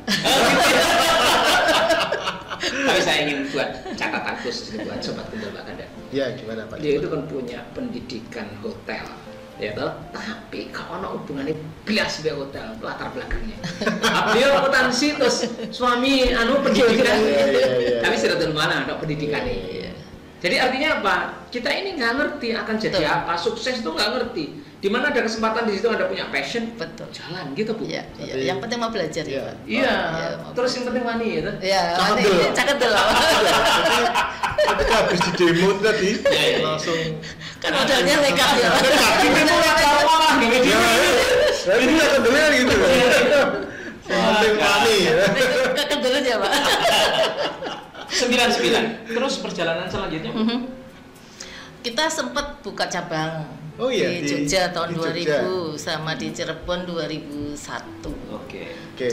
S4: Tapi saya ingin buat catatan khusus buat sobat Kumpul Bakanda.
S3: Ya, gimana Pak?
S2: Dia itu kan punya pendidikan hotel, ya toh. Tapi kalau ada hubungannya belas be hotel latar belakangnya. Dia akuntansi terus suami pendidikan.
S3: Iya.
S2: Tapi sudah dari mana ada pendidikannya.
S1: Iya.
S2: Jadi artinya apa? Kita ini nggak ngerti akan jadi
S1: Betul.
S2: apa, sukses itu nggak ngerti. Di mana ada kesempatan di situ ada punya passion,
S1: Betul.
S2: jalan gitu Bu.
S1: Iya, iya.
S3: Tapi-
S1: Yang penting mau belajar
S3: Iya.
S1: ya, Pak.
S2: Iya.
S1: mau
S2: Terus yang penting wani gitu.
S1: Ya,
S3: Cakep dulu.
S1: cakep dulu.
S3: Ketika habis di demo tadi
S4: Iya, iya.
S3: langsung
S1: Kan modalnya nekat ya.
S3: ini akan dengar gitu. Yang penting money ya.
S1: Kakak dulu aja, Pak.
S4: 99. Terus perjalanan selanjutnya.
S1: Kita sempat buka cabang
S3: Oh iya,
S1: di Jogja tahun
S3: di Jogja.
S1: 2000 sama di Cirebon 2001.
S4: Oke.
S3: Oke.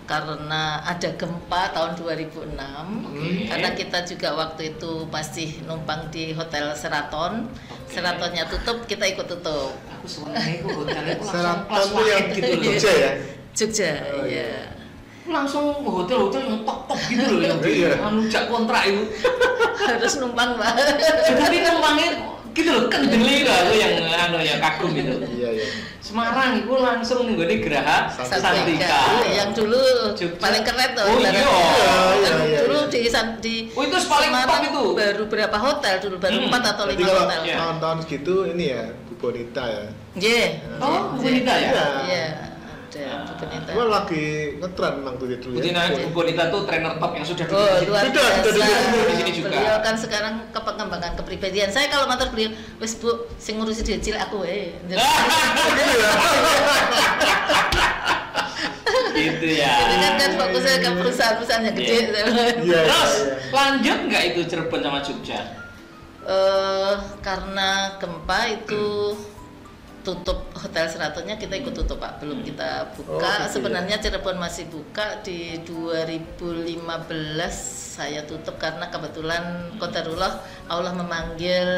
S1: Karena ada gempa tahun 2006,
S4: Oke.
S1: karena kita juga waktu itu masih numpang di Hotel Sheraton. Sheratonnya tutup, kita ikut tutup.
S4: Aku sebenarnya itu hotelnya aku langsung
S3: Sheraton
S4: kelas
S3: tuh yang
S4: wahid gitu loh.
S3: Jogja ya?
S1: Jogja,
S3: Oh, iya.
S1: iya.
S4: Langsung hotel-hotel yang top-top gitu loh yang
S3: Iya.
S4: jak kontrak itu.
S1: Harus numpang, Pak.
S4: Tapi numpangnya gitu loh, kendeli lah aku yang ya kagum gitu.
S3: Iya, iya.
S4: Semarang itu langsung nih gue Geraha
S3: Santika.
S4: Santika.
S1: Yang dulu
S4: Jogja.
S1: paling keren tuh.
S4: Oh, iya.
S1: Kan
S3: Iya,
S1: dulu
S3: iya.
S1: di
S4: Oh, itu paling top
S1: Semarang
S4: itu.
S1: baru berapa hotel dulu, baru 4 atau
S3: Tapi
S1: 5
S3: kalau
S1: hotel.
S4: Iya.
S3: tahun-tahun segitu ini ya Bu Bonita ya.
S1: Iya.
S4: Oh, Bu Bonita ya?
S3: Iya.
S1: Iya, ada Bu Bonita.
S3: Gua lagi ngetren memang tuh dulu
S4: Bu
S3: ya.
S4: Bonita tuh trainer top yang sudah
S1: Oh,
S4: dulu.
S1: luar
S3: Sudah
S1: biasa.
S3: di
S4: sini juga.
S1: Beliau kan sekarang ke pengembangan kepribadian. Saya kalau matur beliau, wes Bu, sing ngurusi dicil aku
S4: Gitu ya.
S1: Jadi kan fokusnya ke perusahaan-perusahaan yang gede.
S3: Iya, iya,
S4: Terus
S3: iya.
S4: lanjut nggak itu Cirebon sama Jogja?
S1: Karena gempa itu tutup Hotel Sheratonnya, kita ikut tutup Pak, belum kita
S3: Oh,
S1: buka.
S3: gitu
S1: Sebenarnya Cirebon masih buka di 2015, saya tutup karena kebetulan qadarullah Allah memanggil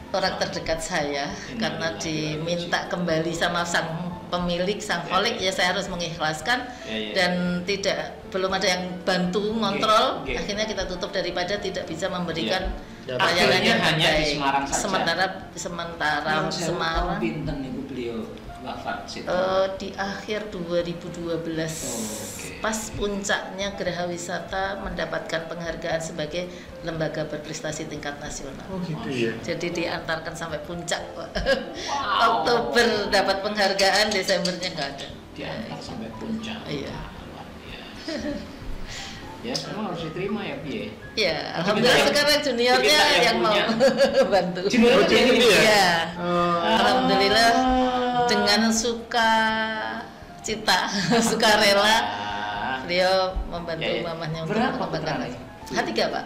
S1: orang terdekat saya karena diminta kembali sama sang pemilik, sang kholik, ya saya harus mengikhlaskan.
S4: Ya.
S1: Dan belum ada yang bantu ngontrol.
S4: Oke.
S1: Akhirnya kita tutup daripada tidak bisa memberikan
S3: Ya.
S1: layanannya
S4: Akhirnya hanya di
S1: baik.
S4: Semarang saja.
S1: Sementara Semarang
S4: Pinten ibu beliau wafat situ.
S1: di akhir 2012
S4: Oke.
S1: pas puncaknya Geraha Wisata mendapatkan penghargaan sebagai lembaga berprestasi tingkat nasional.
S3: Oh gitu ya.
S1: Jadi diantarkan sampai puncak, Pak.
S4: Wow.
S1: Oktober dapat penghargaan, Desembernya nggak ada.
S4: Diantar sampai puncak.
S1: Iya.
S4: Luar biasa. Ya, semua harus diterima ya, Piye.
S1: Ya,
S4: Tapi
S1: alhamdulillah
S4: kita
S1: sekarang juniornya
S4: kita yang
S1: yang mau
S4: punya.
S1: bantu.
S4: Juniornya
S3: Oh, jadi ini ya?
S1: Iya.
S3: Oh,
S1: Alhamdulillah dengan suka cita, suka rela
S4: Ah,
S1: beliau membantu
S4: Ya, ya.
S1: mamahnya untuk
S4: Berapa
S1: mengembangkan
S4: putranya?
S1: lagi. Tiga, Pak.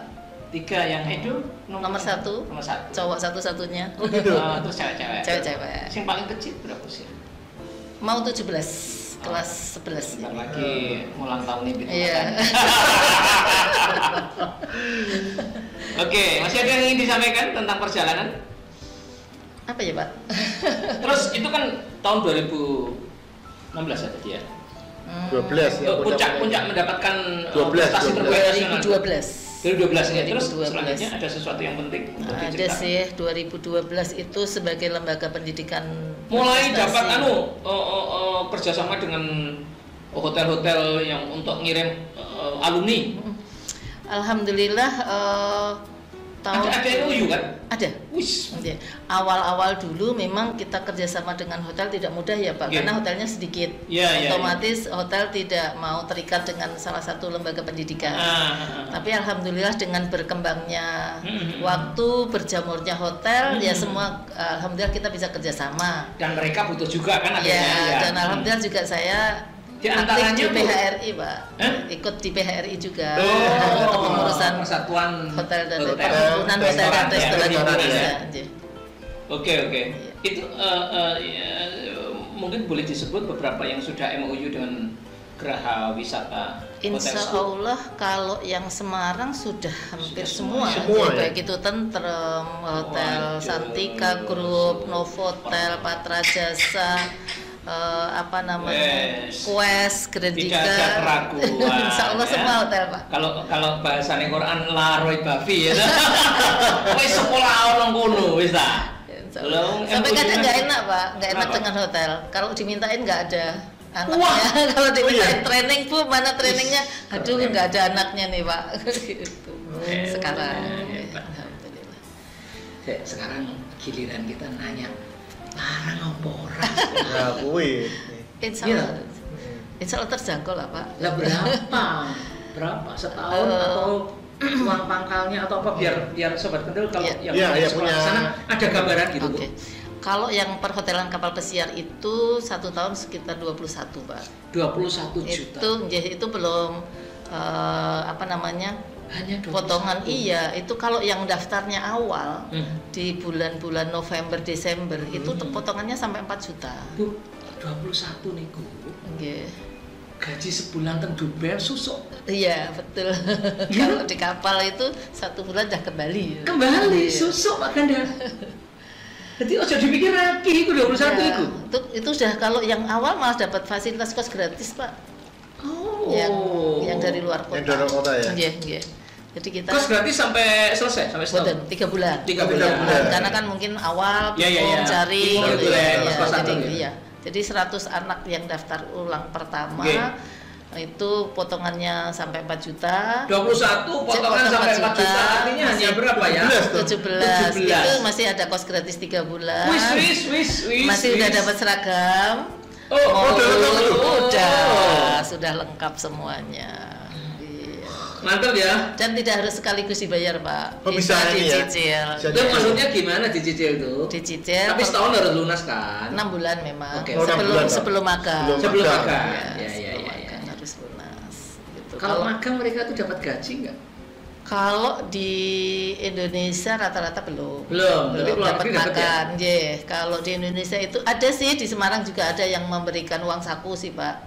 S4: 3 yang Edo
S1: Nomor 1,
S4: Nomor 1.
S1: cowok satu-satunya,
S3: oh gitu.
S4: Terus cewek-cewek.
S1: cewek-cewek.
S4: Yang paling kecil berapa usia?
S1: Mau 17, kelas 11.
S4: Bentar lagi ulang tahun ini.
S1: Iya.
S4: Oke, masih ada yang ingin disampaikan tentang perjalanan?
S1: Apa ya, Pak?
S4: Terus itu kan tahun 2016 ya tadi ya?
S3: 12 ya.
S4: Puncak mendapatkan
S3: 12,
S4: prestasi terbaik nasional.
S1: 2012.
S4: 2012 ya. Terus
S1: 2012.
S4: selanjutnya ada sesuatu yang penting untuk
S1: Ada
S4: diceritakan.
S1: sih 2012 itu sebagai lembaga pendidikan
S4: Mulai
S1: berprestasi.
S4: dapat kerjasama dengan hotel-hotel yang untuk ngirim alumni.
S1: Alhamdulillah tahun
S4: Ada MOU kan?
S1: ada.
S4: Wis.
S1: Oke. Awal-awal dulu memang kita kerjasama dengan hotel tidak mudah ya Pak,
S4: Iya.
S1: karena hotelnya sedikit.
S4: Iya, iya,
S1: Otomatis hotel tidak mau terikat dengan salah satu lembaga pendidikan. Tapi alhamdulillah dengan berkembangnya waktu, berjamurnya hotel, ya semua alhamdulillah kita bisa kerjasama.
S4: Dan mereka butuh juga kan akhirnya.
S1: Ya, dan alhamdulillah juga saya
S4: Di
S1: aktif
S4: antaranya
S1: di
S4: tuh-
S1: PHRI Pak,
S4: Hah?
S1: ikut di PHRI juga
S4: Oh,
S1: untuk pengurusan
S4: persatuan
S1: hotel dan
S4: hotel.
S1: perhimpunan hotel dan
S4: Restoran, ya,
S1: restoran
S4: restoran,
S1: Indonesia.
S4: ya.
S1: Iya.
S4: Oke.
S1: Iya.
S4: Itu mungkin boleh disebut beberapa yang sudah MOU dengan geraha wisata
S1: Insya
S4: Hotel School?
S1: Allah kalau yang Semarang sudah hampir
S4: Sudah
S1: semua,
S3: semua ya?
S1: baik itu Tentrem, Hotel
S4: Waduh.
S1: Santika Group, Novotel, Patra Jasa, apa namanya,
S4: Wes.
S1: Quest, Grand
S4: Tidak
S1: Diga.
S4: ada keraguan.
S1: Insya Allah
S4: ya.
S1: semua hotel Pak.
S4: Kalau bahasane Quran laroi babi ya. Wis sekolah ono kono wis ta.
S1: Insya Allah. Sampai kadang nggak enak Pak, nggak enak
S4: Kenapa?
S1: dengan hotel. Kalau dimintain nggak ada anaknya,
S4: Wah.
S1: kalau dimintain
S3: iya?
S1: training Bu, mana trainingnya? Aduh
S4: Keren.
S1: nggak ada anaknya nih Pak. Gitu. Sekarang.
S4: Hebat.
S1: Alhamdulillah.
S2: Sekarang giliran kita nanya larang apa ora?
S3: Ya kuwi.
S1: Insya
S2: Iya.
S1: Allah, insya Allah terjangkau lah Pak.
S2: Lah berapa? Berapa setahun atau uang pangkalnya atau apa biar sobat kendel kalau
S1: Iya.
S2: yang
S3: Iya, iya,
S2: sekolah
S3: punya-
S2: sana ada gambaran gitu Bu.
S1: Oke. Kalau yang perhotelan kapal pesiar itu 1 tahun sekitar 21 Pak.
S2: 21 juta.
S1: Itu belum apa namanya,
S2: Hanya 21.
S1: potongan. Iya, itu kalau yang daftarnya awal di bulan-bulan November Desember itu potongannya sampai 4 juta.
S2: Bu, 21 niku.
S1: Nggih.
S2: Gaji sebulan teng Dubai susuk.
S1: Iya, betul. Kalau di kapal itu 1 bulan udah kembali.
S2: Kembali
S1: Iya.
S2: susuk Pak Ganda. Jadi ojo dipikir lagi iku 21
S1: Ya,
S2: iku.
S1: itu sudah kalau yang awal malah dapat fasilitas kos gratis Pak.
S2: Oh.
S1: Yang dari luar kota.
S3: Yang dari luar kota ya?
S1: Iya, iya. Jadi kita
S2: Kos gratis sampai selesai sampai setahun.
S1: boten 3 bulan.
S2: 3 bulan.
S1: Karena kan mungkin awal
S2: Iya, iya,
S1: bingung
S2: iya.
S1: cari
S2: Bingung
S1: gitu
S2: gitu ya,
S1: ya.
S2: kos-kosan
S1: Jadi
S2: dulu ya.
S1: iya. Jadi 100 anak yang daftar ulang pertama
S2: Oke.
S1: itu potongannya sampai 4 juta.
S2: 21 potongan sampai 4 juta artinya hanya
S1: Masih
S2: berapa ya?
S1: 17.
S2: 17.
S1: Itu masih ada kos gratis 3 bulan.
S2: Wis.
S1: Masih udah dapat seragam.
S2: Oh,
S1: Mobil
S2: udah lengkap.
S1: udah, sudah lengkap semuanya. Iya.
S2: Mantap ya.
S1: Dan tidak harus sekaligus dibayar Pak.
S3: Oh, bisa ini ya?
S1: dicicil.
S3: Bisa
S2: Itu maksudnya gimana dicicil tuh?
S1: Dicicil.
S2: Tapi setahun harus lunas kan?
S1: 6 bulan memang.
S2: Oke.
S3: Oh, 6 bulan, Pak.
S1: Sebelum magang.
S2: Sebelum
S3: magang.
S2: magang.
S1: Ya,
S2: Ya, ya,
S1: sebelum
S2: ya,
S1: magang
S2: ya.
S1: harus lunas. Gitu.
S2: Kalau magang mereka tuh dapat gaji nggak?
S1: Kalau di Indonesia rata-rata belum.
S2: Belum, tapi keluar
S1: dapat
S2: negeri dapat ya?
S1: makan. Yeah. Kalau di Indonesia itu ada sih, di Semarang juga ada yang memberikan uang saku sih Pak.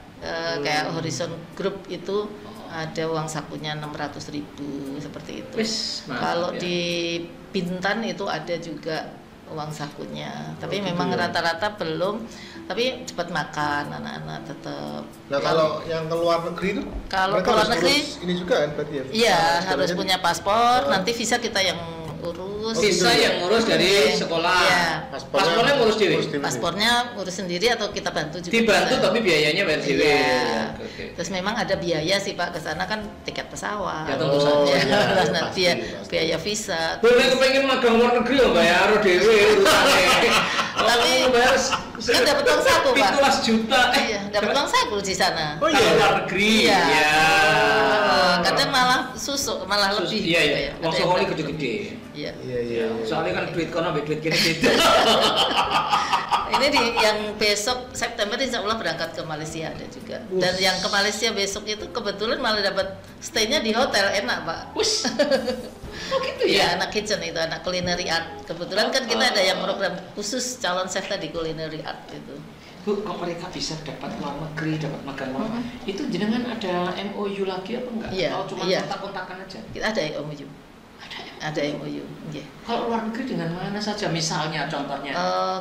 S1: Kayak Horizon Group itu ada uang sakunya 600.000 seperti itu.
S2: Wis, mantap
S1: Kalau
S2: ya.
S1: di Bintan itu ada juga uang sakunya. Tapi
S3: gitu
S1: memang
S3: ya.
S1: rata-rata belum. Tapi cepat makan anak-anak tetap.
S3: Nah kalau yang ke luar negeri itu
S1: Kalau
S3: mereka
S1: ke luar
S3: harus
S1: negeri,
S3: ngurus ini juga kan berarti ya?
S1: Iya,
S3: Visa,
S1: harus
S3: segala
S1: punya
S3: macam.
S1: paspor.
S3: Oh.
S1: Nanti visa kita yang urus.
S2: Visa
S3: gitu ya?
S2: yang ngurus dari
S1: Iya.
S2: sekolah.
S1: Iya.
S2: Paspornya ngurus dewe.
S1: Paspornya ngurus sendiri atau kita bantu juga.
S2: Dibantu
S1: bisa.
S2: tapi biayanya bayar dewe.
S1: Iya.
S2: Oke.
S1: Terus memang ada biaya sih Pak, ke sana kan tiket pesawat.
S2: Ya, tentu
S3: Oh,
S2: saja.
S3: iya,
S1: Terus
S3: pasti,
S1: nanti
S3: pasti.
S1: biaya visa.
S2: Boleh kepengen magang luar negeri loh bayar dewe urusannya.
S1: Tapi
S2: bayar
S1: kan dapat uang saku, Pak.
S2: 17 juta.
S1: Iya, dapat uang saku di sana.
S3: Oh, iya.
S2: Kalau luar negeri.
S1: Iya.
S2: Ya.
S1: Kadang malah susuk, malah lebih.
S2: Iya
S1: gitu
S2: iya.
S1: ya.
S2: Uang
S1: Ada yang
S2: sekolah
S1: dapat
S2: gede-gede.
S1: Iya.
S3: Iya iya.
S2: Soalnya kan duit kono ambek duit kene beda.
S1: Ini yang besok September insya Allah berangkat ke Malaysia ada juga. Dan yang ke Malaysia besok itu kebetulan malah dapat stay-nya di hotel, enak Pak.
S2: Wus. Oh gitu
S1: Iya,
S2: ya.
S1: anak kitchen itu, anak culinary art. Kebetulan kan kita ada yang program khusus calon chef tadi culinary art itu.
S2: Bu, kok mereka bisa dapat luar negeri, dapat magang luar? Itu jenengan ada MOU lagi apa enggak?
S1: Iya,
S2: Atau cuma
S1: iya.
S2: kontak-kontakan aja?
S1: Kita ada MOU.
S2: Ada ya?
S1: Ada MOU. Iya.
S2: Kalau luar negeri dengan mana saja misalnya contohnya?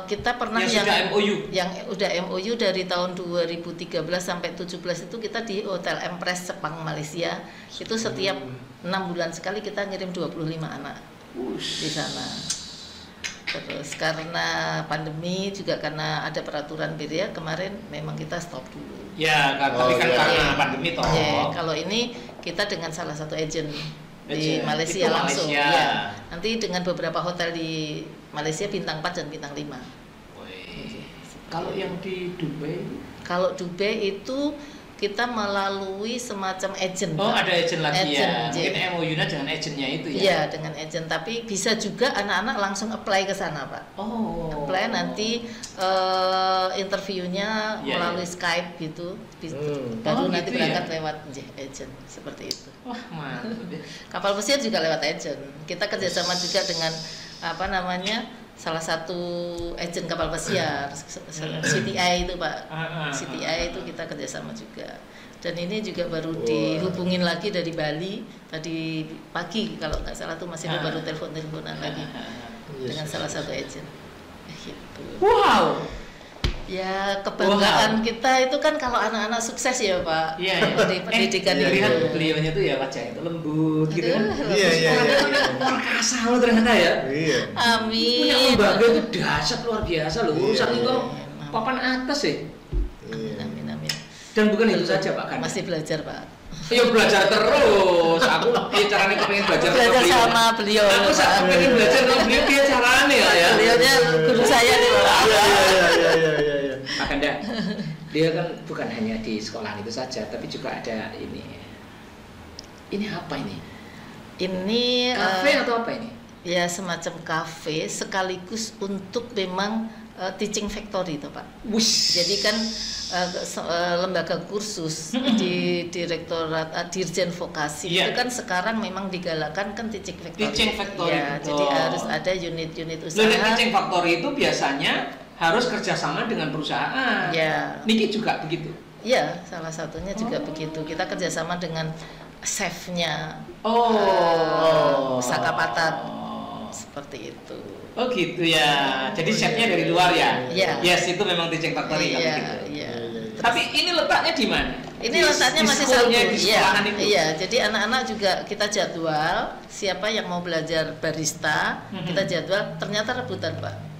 S1: Kita pernah
S2: Yang sudah MOU?
S1: yang udah MOU dari tahun 2013 sampai 17 itu kita di Hotel Empress Sepang Malaysia. Itu setiap 6 bulan sekali kita ngirim 25 anak di sana. Terus karena pandemi juga karena ada peraturan beda kemarin memang kita stop dulu.
S2: Ya, tapi
S3: Oh,
S2: kan
S3: iya.
S2: karena pandemi toh.
S1: Ya, kalau ini kita dengan salah satu agent di
S2: Agent.
S1: Malaysia
S2: Itu
S1: langsung.
S2: Malaysia.
S1: Ya. Nanti dengan beberapa hotel di Malaysia bintang 4 dan bintang 5.
S2: Wih. Kalau yang di Dubai itu?
S1: Kalau Dubai itu kita melalui semacam agent.
S2: Oh,
S1: Pak.
S2: ada agent lagi ya.
S1: Agent,
S2: Mungkin
S1: iya.
S2: MOU-nya dengan agentnya itu ya.
S1: Iya, dengan agent. Tapi bisa juga anak-anak langsung apply ke sana, Pak.
S2: Oh.
S1: Apply nanti interviewnya
S2: Iya,
S1: melalui
S2: iya.
S1: Skype gitu.
S2: Oh,
S1: Baru nanti
S2: gitu
S1: berangkat
S2: ya?
S1: lewat agent seperti itu.
S2: Wah, mantap ya.
S1: Kapal pesiar juga lewat agent. Kita kerjasama juga dengan apa namanya salah satu agen kapal pesiar CTI itu Pak. CTI itu kita kerjasama juga. Dan ini juga baru dihubungin lagi dari Bali tadi pagi kalau nggak salah tuh masih baru telepon-teleponan lagi dengan salah satu agen. Gitu.
S4: Wow.
S1: Ya kebanggaan kita itu kan kalau anak-anak sukses ya Pak.
S4: Iya.
S1: Di pendidikan itu.
S4: Lihat beliaunya tuh ya wajahnya itu lembut gitu kan.
S3: Iya.
S4: Luar biasa loh ternyata ya.
S3: Iya.
S1: Amin.
S4: Punya lembaga itu dahsyat luar biasa loh. Urusan itu papan atas ya.
S1: Amin.
S4: Dan bukan itu saja Pak kan.
S1: Masih belajar Pak.
S4: Ya belajar terus. Aku caranya kepengen belajar
S1: sama beliau.
S4: Aku pengen belajar sama beliau dia caranya ya.
S1: Beliaunya guru saya nih Pak.
S3: Iya.
S2: Pak Ganda, dia kan bukan hanya di sekolah itu saja, tapi juga ada ini. Ini apa ini?
S1: Ini
S2: Kafe atau apa ini?
S1: Ya semacam kafe sekaligus untuk memang teaching factory itu Pak.
S4: Wush.
S1: Jadi kan lembaga kursus di Direktorat Dirjen Vokasi itu kan sekarang memang digalakan kan teaching factory.
S4: Teaching factory.
S1: Ya, jadi harus ada unit-unit usaha.
S4: Unit teaching factory itu biasanya harus kerjasama dengan perusahaan.
S1: Ya.
S4: Niki juga begitu.
S1: Ya, salah satunya juga begitu. Kita kerjasama dengan chefnya. Pusaka Patat. Seperti itu.
S4: Oh gitu ya. Jadi chefnya dari luar ya?
S1: Iya.
S4: Yes, itu memang teaching factory
S1: Iya.
S4: Tapi ini letaknya di mana?
S1: Ini letaknya masih satu.
S4: Di sekolahan itu.
S1: Iya, jadi anak-anak juga kita jadwal siapa yang mau belajar barista, kita jadwal ternyata rebutan, Pak.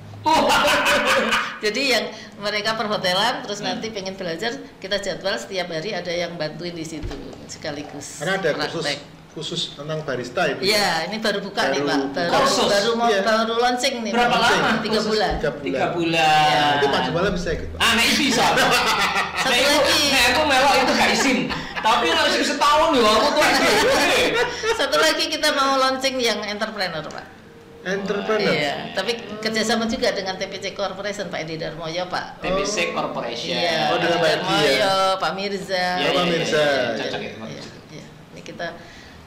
S1: Jadi yang mereka perhotelan terus nanti pengen belajar, kita jadwal setiap hari ada yang bantuin di situ sekaligus.
S3: Karena ada
S1: praktek.
S3: khusus tentang barista itu.
S1: Iya, ini baru buka nih Pak. Baru launching nih.
S4: Berapa lama?
S1: 3 bulan.
S4: 3 bulan.
S1: Ya.
S3: Itu Pak Jumala bisa ikut Pak.
S4: Nah, ini bisa.
S1: Satu lagi.
S4: Aku melok itu gak izin. Tapi langsung setahun loh aku tuh.
S1: Satu lagi kita mau launching yang entrepreneur Pak.
S3: Entrepreneur.
S1: Iya, tapi kerjasama juga dengan TPC Corporation Pak Edi Darmoyo Pak.
S4: TPC Corporation.
S1: Iya,
S3: Oh, dengan Pak Edi ya?
S1: Pak Mirza.
S4: Iya,
S3: Pak Mirza.
S4: Cocok itu.
S1: Iya. Ini kita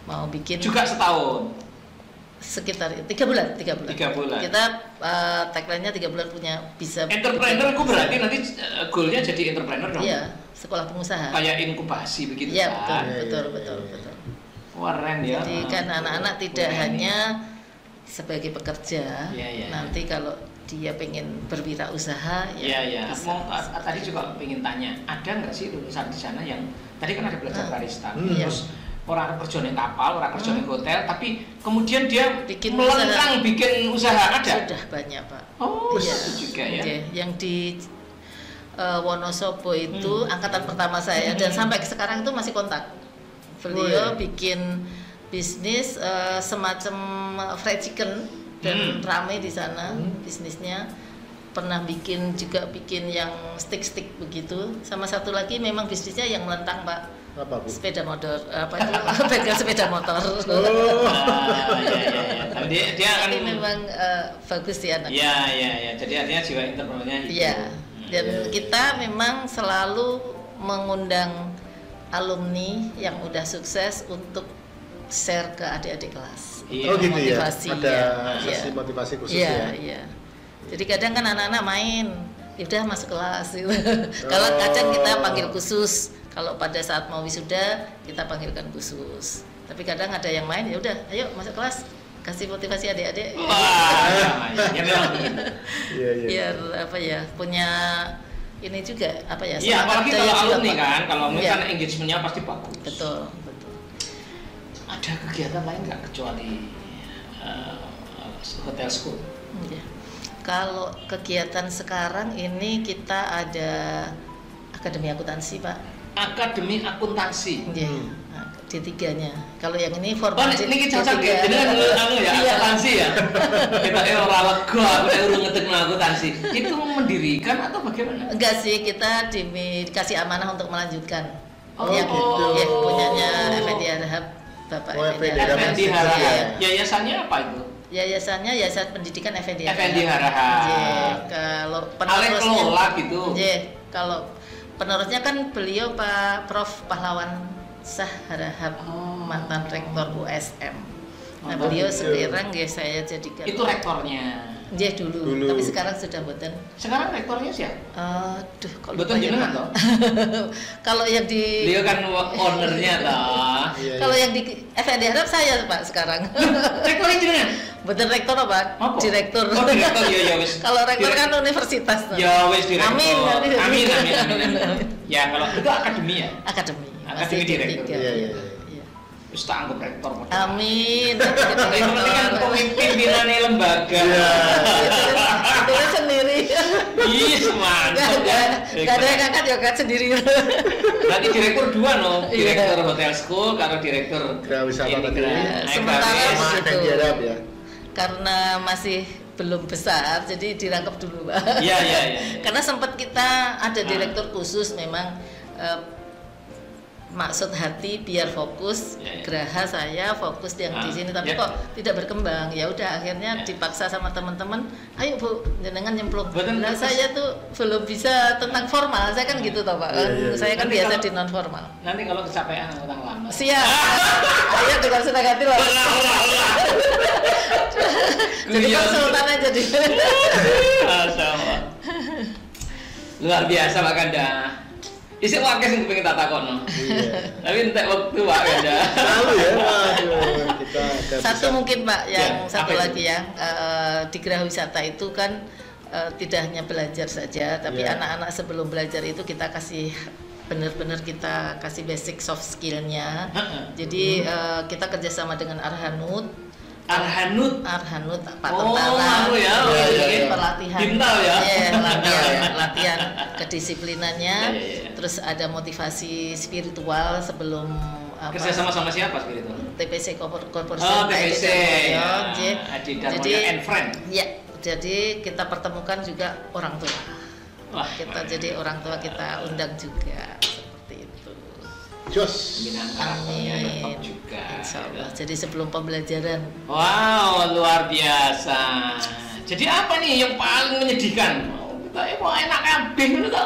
S1: mau bikin
S4: Juga setahun.
S1: sekitar 3 bulan.
S4: 3 bulan.
S1: Kita tagline-nya 3 bulan punya bisa.
S4: Entrepreneur aku berarti nanti goalnya jadi entrepreneur dong.
S1: Iya, sekolah pengusaha.
S4: Kayak inkubasi begitu
S1: Iya,
S4: kan.
S1: betul.
S4: Keren ya.
S1: Jadi kan anak-anak tidak hanya sebagai pekerja,
S4: Iya.
S1: nanti kalau dia pengen berwirausaha
S4: Iya.
S1: bisa.
S4: Mau tadi juga pengen tanya, ada nggak sih lulusan di sana yang tadi kan ada belajar barista, terus orang kerja di kapal, orang kerja di hotel, tapi kemudian dia
S1: Bikin
S4: melengkang bikin usaha ada?
S1: Sudah banyak Pak.
S4: Oh,
S1: Iya.
S4: itu juga ya.
S1: Iya, yang di Wonosobo itu angkatan pertama saya dan sampai sekarang itu masih kontak. Beliau bikin bisnis semacam fried chicken dan rame di sana bisnisnya. Pernah bikin yang stick begitu. Sama satu lagi memang bisnisnya yang melentang Pak.
S3: Apa Bu?
S1: Sepeda motor bengkel sepeda motor.
S4: Iya. Tapi dia kan
S1: Tapi memang bagus sih anak.
S4: Iya. Jadi artinya jiwa entrepreneurnya itu.
S1: Iya. Dan kita memang selalu mengundang alumni yang udah sukses untuk share ke adik-adik kelas.
S4: Iya.
S3: Oh gitu ya.
S1: Motivasi,
S3: Ada
S1: ya.
S3: sesi motivasi khusus
S1: Iya,
S3: ya.
S1: iya. Jadi kadang kan anak-anak main, ya udah masuk kelas gitu. Kalau kadang kita panggil khusus, kalau pada saat mau wisuda kita panggilkan khusus. Tapi kadang ada yang main, ya udah, ayo masuk kelas, kasih motivasi adik-adik.
S4: Wah, ya memang begitu.
S3: Iya.
S1: Biar apa ya, punya ini juga apa ya?
S4: Iya,
S1: semangat
S4: apalagi
S1: daya
S4: kalau
S1: juga,
S4: alumni
S1: Pak.
S4: kan, kalau
S1: Iya.
S4: misalnya engagementnya pasti bagus.
S1: Betul.
S4: Ada kegiatan lain nggak kecuali hotel school?
S1: Iya. Kalau kegiatan sekarang ini kita ada Akademi Akuntansi, Pak.
S4: Akademi Akuntansi.
S1: Iya. D3-nya. Kalau yang ini
S4: Oh,
S1: formal
S4: ini kita cocok ya, dengan ya, akuntansi ya. Kita ora lega, aku urung ngetek akuntansi. Itu mendirikan atau bagaimana?
S1: Enggak sih, kita dikasih amanah untuk melanjutkan.
S3: Oh,
S1: yang
S3: gitu.
S1: ya, punyanya Effendi Harahap, Bapak
S3: Oh,
S1: Effendi
S3: Effendi
S1: Harahap.
S4: Effendi
S3: Harahap.
S4: Harahap.
S1: Iya.
S4: Yayasannya apa itu?
S1: Yayasannya Yayasan Pendidikan Effendi Harahap.
S4: Effendi Harahap.
S1: Iya, kalau
S4: Ale
S1: penerusnya
S4: kelola gitu.
S1: Iya, kalau penerusnya kan beliau Pak Prof Pahlawan Shah Harahap, mantan rektor USM. Nah, beliau
S3: gitu.
S1: sekarang ya saya jadikan
S4: Itu rektornya.
S1: Dia dulu, tapi sekarang sudah mboten.
S4: Sekarang rektornya siapa?
S1: Aduh, kok
S4: Mboten jenengan toh?
S1: Kalau yang di
S4: Dia kan ownernya toh.
S1: kalau yang di FND Arab saya Pak sekarang.
S4: Rektornya jenengan?
S1: Betul rektor apa?
S4: Apa?
S1: Direktur.
S4: Oh, direktur ya wis.
S1: Kalau rektor kan universitas.
S4: Ya wis direktur.
S1: Amin.
S4: Amin. Ya kalau itu akademi ya.
S1: Akademi.
S4: Akademi direktur.
S3: Iya.
S4: Terus tak anggap rektor.
S1: Amin.
S4: Yang penting kan pimpinan lembaga.
S1: Itu sendiri.
S4: Iya, mantap ya.
S1: Gak ada yang angkat ya angkat sendiri.
S4: Berarti direktur 2 no, direktur hotel school karo direktur
S3: Geraha-wisata tadi.
S1: Sementara
S3: Sama
S1: begitu.
S3: yang diharap ya.
S1: Karena masih belum besar, jadi dirangkap dulu, Pak.
S4: Iya.
S1: Karena sempat kita ada direktur khusus memang maksud hati biar fokus Geraha saya fokus yang di sini, tapi kok tidak berkembang. Ya udah akhirnya dipaksa sama teman-teman, ayo Bu jenengan nyemplung. Nah saya tuh belum bisa tentang formal, saya kan gitu toh Pak. Saya kan biasa di non formal.
S4: Nanti kalau kecapean utang lama.
S1: Siap. Ayo dengan senang hati loh. Jadi konsultan aja di.
S4: Masya Allah. Luar biasa Pak Kanda. Isih wakil sing kepengin tak takono. Iya. Tapi entek waktu Pak Kanda.
S3: Tahu ya, waduh, kita ada
S1: Satu
S3: bisa.
S1: mungkin Pak, yang satu
S4: apa
S1: lagi ya, di Geraha Wisata itu kan tidak hanya belajar saja, tapi anak-anak sebelum belajar itu kita kasih benar-benar kita kasih basic soft skillnya. Jadi kita kerjasama dengan Arhanud Pak Tentara.
S4: Ya.
S1: Pelatihan.
S4: Bintal ya.
S1: Latihan kedisiplinannya. Terus ada motivasi spiritual sebelum
S4: Kerja sama siapa spiritual?
S1: TPC Corporation.
S4: TPC.
S1: Jadi
S4: and friend.
S1: Ya, jadi kita pertemukan juga orang tua. Jadi orang tua kita undang juga seperti itu.
S3: Jos.
S4: Pembinaan karakternya tetap juga.
S1: Insya Allah. Jadi sebelum pembelajaran.
S4: Wow, luar biasa. Jadi apa nih yang paling menyedihkan? Kita enak kabeh ngono to.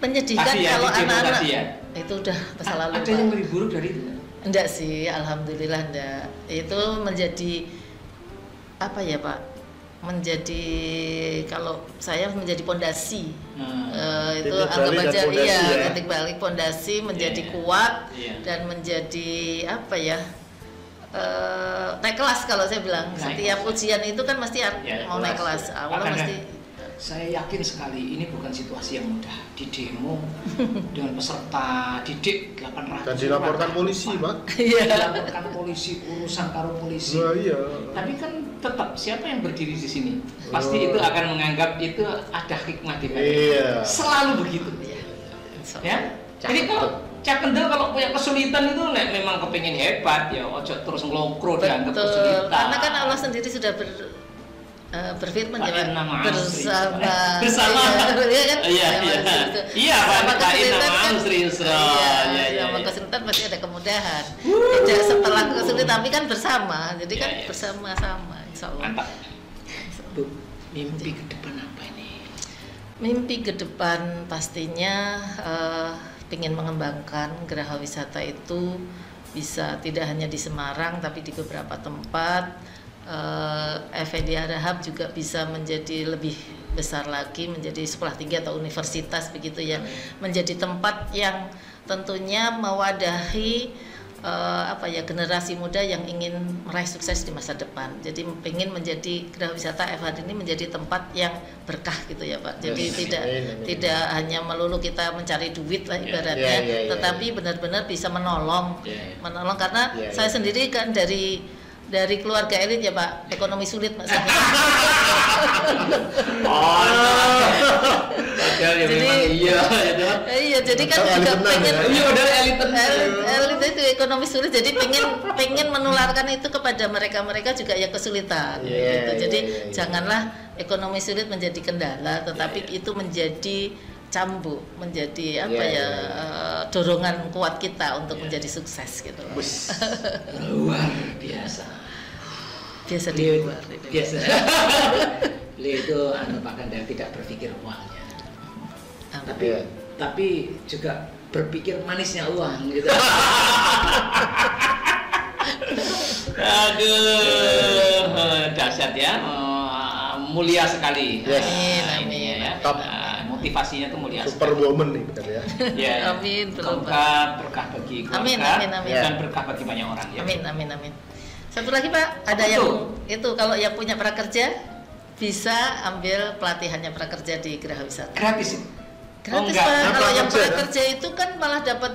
S1: Menyedihkan kalau anak-anak itu udah masa lalu.
S4: Ada yang lebih buruk dari itu?
S1: Enggak sih, alhamdulillah enggak. Itu menjadi apa ya Pak? Menjadi kalau saya menjadi pondasi. Itu anggap aja titik balik pondasi menjadi kuat dan menjadi apa ya? Naik kelas kalau saya bilang. Setiap ujian itu kan mesti mau naik kelas. Awalnya mesti.
S4: Saya yakin sekali ini bukan situasi yang mudah. Di demo dengan peserta didik 800.
S3: Dan dilaporkan polisi, Pak.
S4: Dilaporkan polisi, urusan karo polisi.
S3: Iya.
S4: Tapi kan tetap siapa yang berdiri di sini pasti itu akan menganggap itu ada hikmah di balik.
S3: Iya.
S4: Selalu begitu. Ya. Jadi kalau Kendel kalau punya kesulitan itu memang kepengen hebat ya, ojo terus ngelokro dianggap kesulitan.
S1: Karena kan Allah sendiri sudah berfirman ya bersama ya kan
S4: iya sama kesulitan
S1: sama kesulitan pasti ada kemudahan, tidak setelah kesulitan tapi kan bersama, jadi kan bersama-sama insyaallah.
S4: Mantap. Bu, mimpi ke depan apa ini?
S1: Mimpi ke depan pastinya ingin mengembangkan Geraha Wisata itu bisa tidak hanya di Semarang tapi di beberapa tempat. FND Arab juga bisa menjadi lebih besar lagi, menjadi sekolah tinggi atau universitas begitu ya, menjadi tempat yang tentunya mewadahi generasi muda yang ingin meraih sukses di masa depan. Jadi ingin menjadi Geraha Wisata FHD ini menjadi tempat yang berkah gitu ya Pak. Jadi tidak hanya melulu kita mencari duit lah ibaratnya, tetapi benar-benar bisa menolong karena saya sendiri kan dari keluarga elit ya Pak, ekonomi sulit maksudnya. Jadi kan juga pengen elit itu ekonomi sulit, jadi pengen menularkan itu kepada mereka juga yang kesulitan. Gitu. Jadi janganlah ekonomi sulit menjadi kendala, tetapi itu menjadi cambuk, menjadi dorongan kuat kita untuk menjadi sukses gitu.
S4: Luar biasa.
S1: Biasa di luar.
S4: Biasa. Beliau itu Pak Kanda tidak berpikir uangnya. Tapi juga berpikir manisnya uang gitu. Aduh, dahsyat ya. mulia sekali.
S3: Yes.
S1: Amin.
S4: Ini ya.
S3: Top.
S4: Motivasinya tuh mulia
S3: Superwoman nih benar ya.
S4: Ya.
S1: Amin, betul,
S4: Berkah bagi keluarga
S1: Amin.
S4: dan berkah bagi banyak orang ya.
S1: Amin. Satu lagi Pak, ada
S4: Betul.
S1: yang itu kalau yang punya prakerja bisa ambil pelatihannya prakerja di Geraha Wisata.
S4: Gratis itu.
S1: Gratis
S4: enggak.
S1: Pak, kalau yang
S3: Prakerja,
S1: prakerja itu kan malah dapat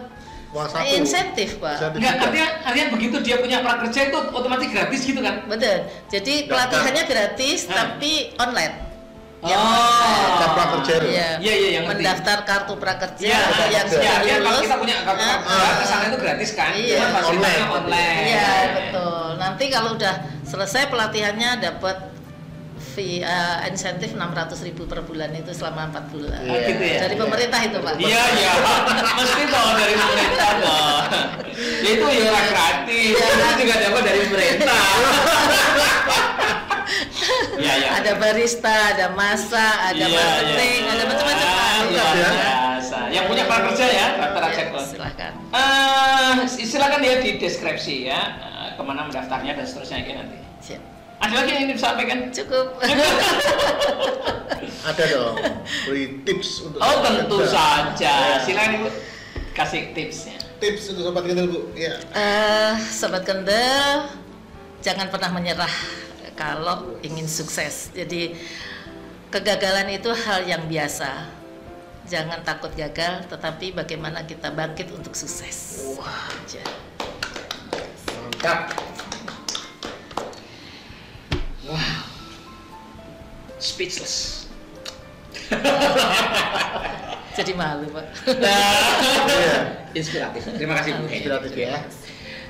S3: Wah, satu.
S1: insentif Pak.
S4: Enggak, artinya begitu dia punya prakerja itu otomatis gratis gitu kan?
S1: Betul. Jadi pelatihannya gratis tapi online.
S3: Kita prakerja itu.
S4: Iya, yang ngerti.
S1: mendaftar kartu prakerja
S4: Iya,
S1: yang sudah
S4: ya, kalau
S1: lulus.
S4: kita punya kartu prakerja kesana itu gratis kan?
S1: Iya.
S4: Cuma fasilitasnya
S3: Online.
S4: online.
S1: Iya, betul. Nanti kalau udah selesai pelatihannya dapat fee insentif 600.000 per bulan itu selama 4 bulan.
S3: Iya.
S4: Gitu ya?
S1: Dari pemerintah itu, Pak.
S4: Iya, mesti dong dari pemerintah dong. Ya itu ya gratis, itu juga dapat dari pemerintah. Iya.
S1: Ada barista, ada masak, ada marketing, ada macam-macam Pak.
S4: Luar biasa. Yang punya prakerja ya, daftar aja
S1: Ya,
S4: kok.
S1: silakan.
S4: Silakan ya di deskripsi ya, kemana mendaftarnya dan seterusnya ya nanti.
S1: Siap.
S4: Ada lagi yang ingin disampaikan?
S1: Cukup.
S3: Ada dong. Beri tips untuk
S4: Oh
S3: sobat
S4: tentu
S3: kendel.
S4: saja.
S3: Ya.
S4: Silakan Ibu kasih tipsnya.
S3: Tips untuk sobat kendel Bu. Ya.
S1: Sobat Kendel, jangan pernah menyerah kalau ingin sukses. Jadi kegagalan itu hal yang biasa. Jangan takut gagal, tetapi bagaimana kita bangkit untuk sukses.
S3: Wah.
S1: Aja.
S3: Mantap.
S4: Wow. Speechless.
S1: Jadi malu Pak.
S3: Iya.
S4: Inspiratif. Terima kasih Bu.
S3: Inspiratif ya.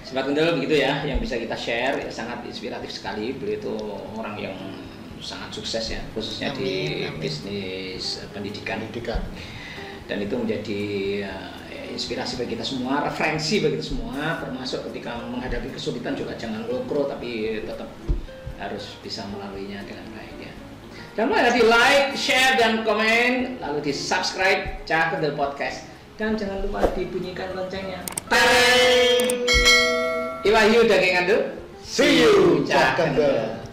S4: Sobat Kendel begitu ya, yang bisa kita share ya, sangat inspiratif sekali. Beliau itu orang yang sangat sukses ya, khususnya di
S1: Amin.
S4: bisnis pendidikan.
S3: Pendidikan.
S4: Dan itu menjadi inspirasi bagi kita semua, referensi bagi kita semua, termasuk ketika menghadapi kesulitan juga jangan lokro tapi tetap harus bisa melaluinya dengan baik ya. Jangan lupa di like, share dan komen, lalu di subscribe Cah Kendel Podcast dan jangan lupa dibunyikan loncengnya. Tareng! Iwahyu daging anduk.
S3: See you, Cah Kendel.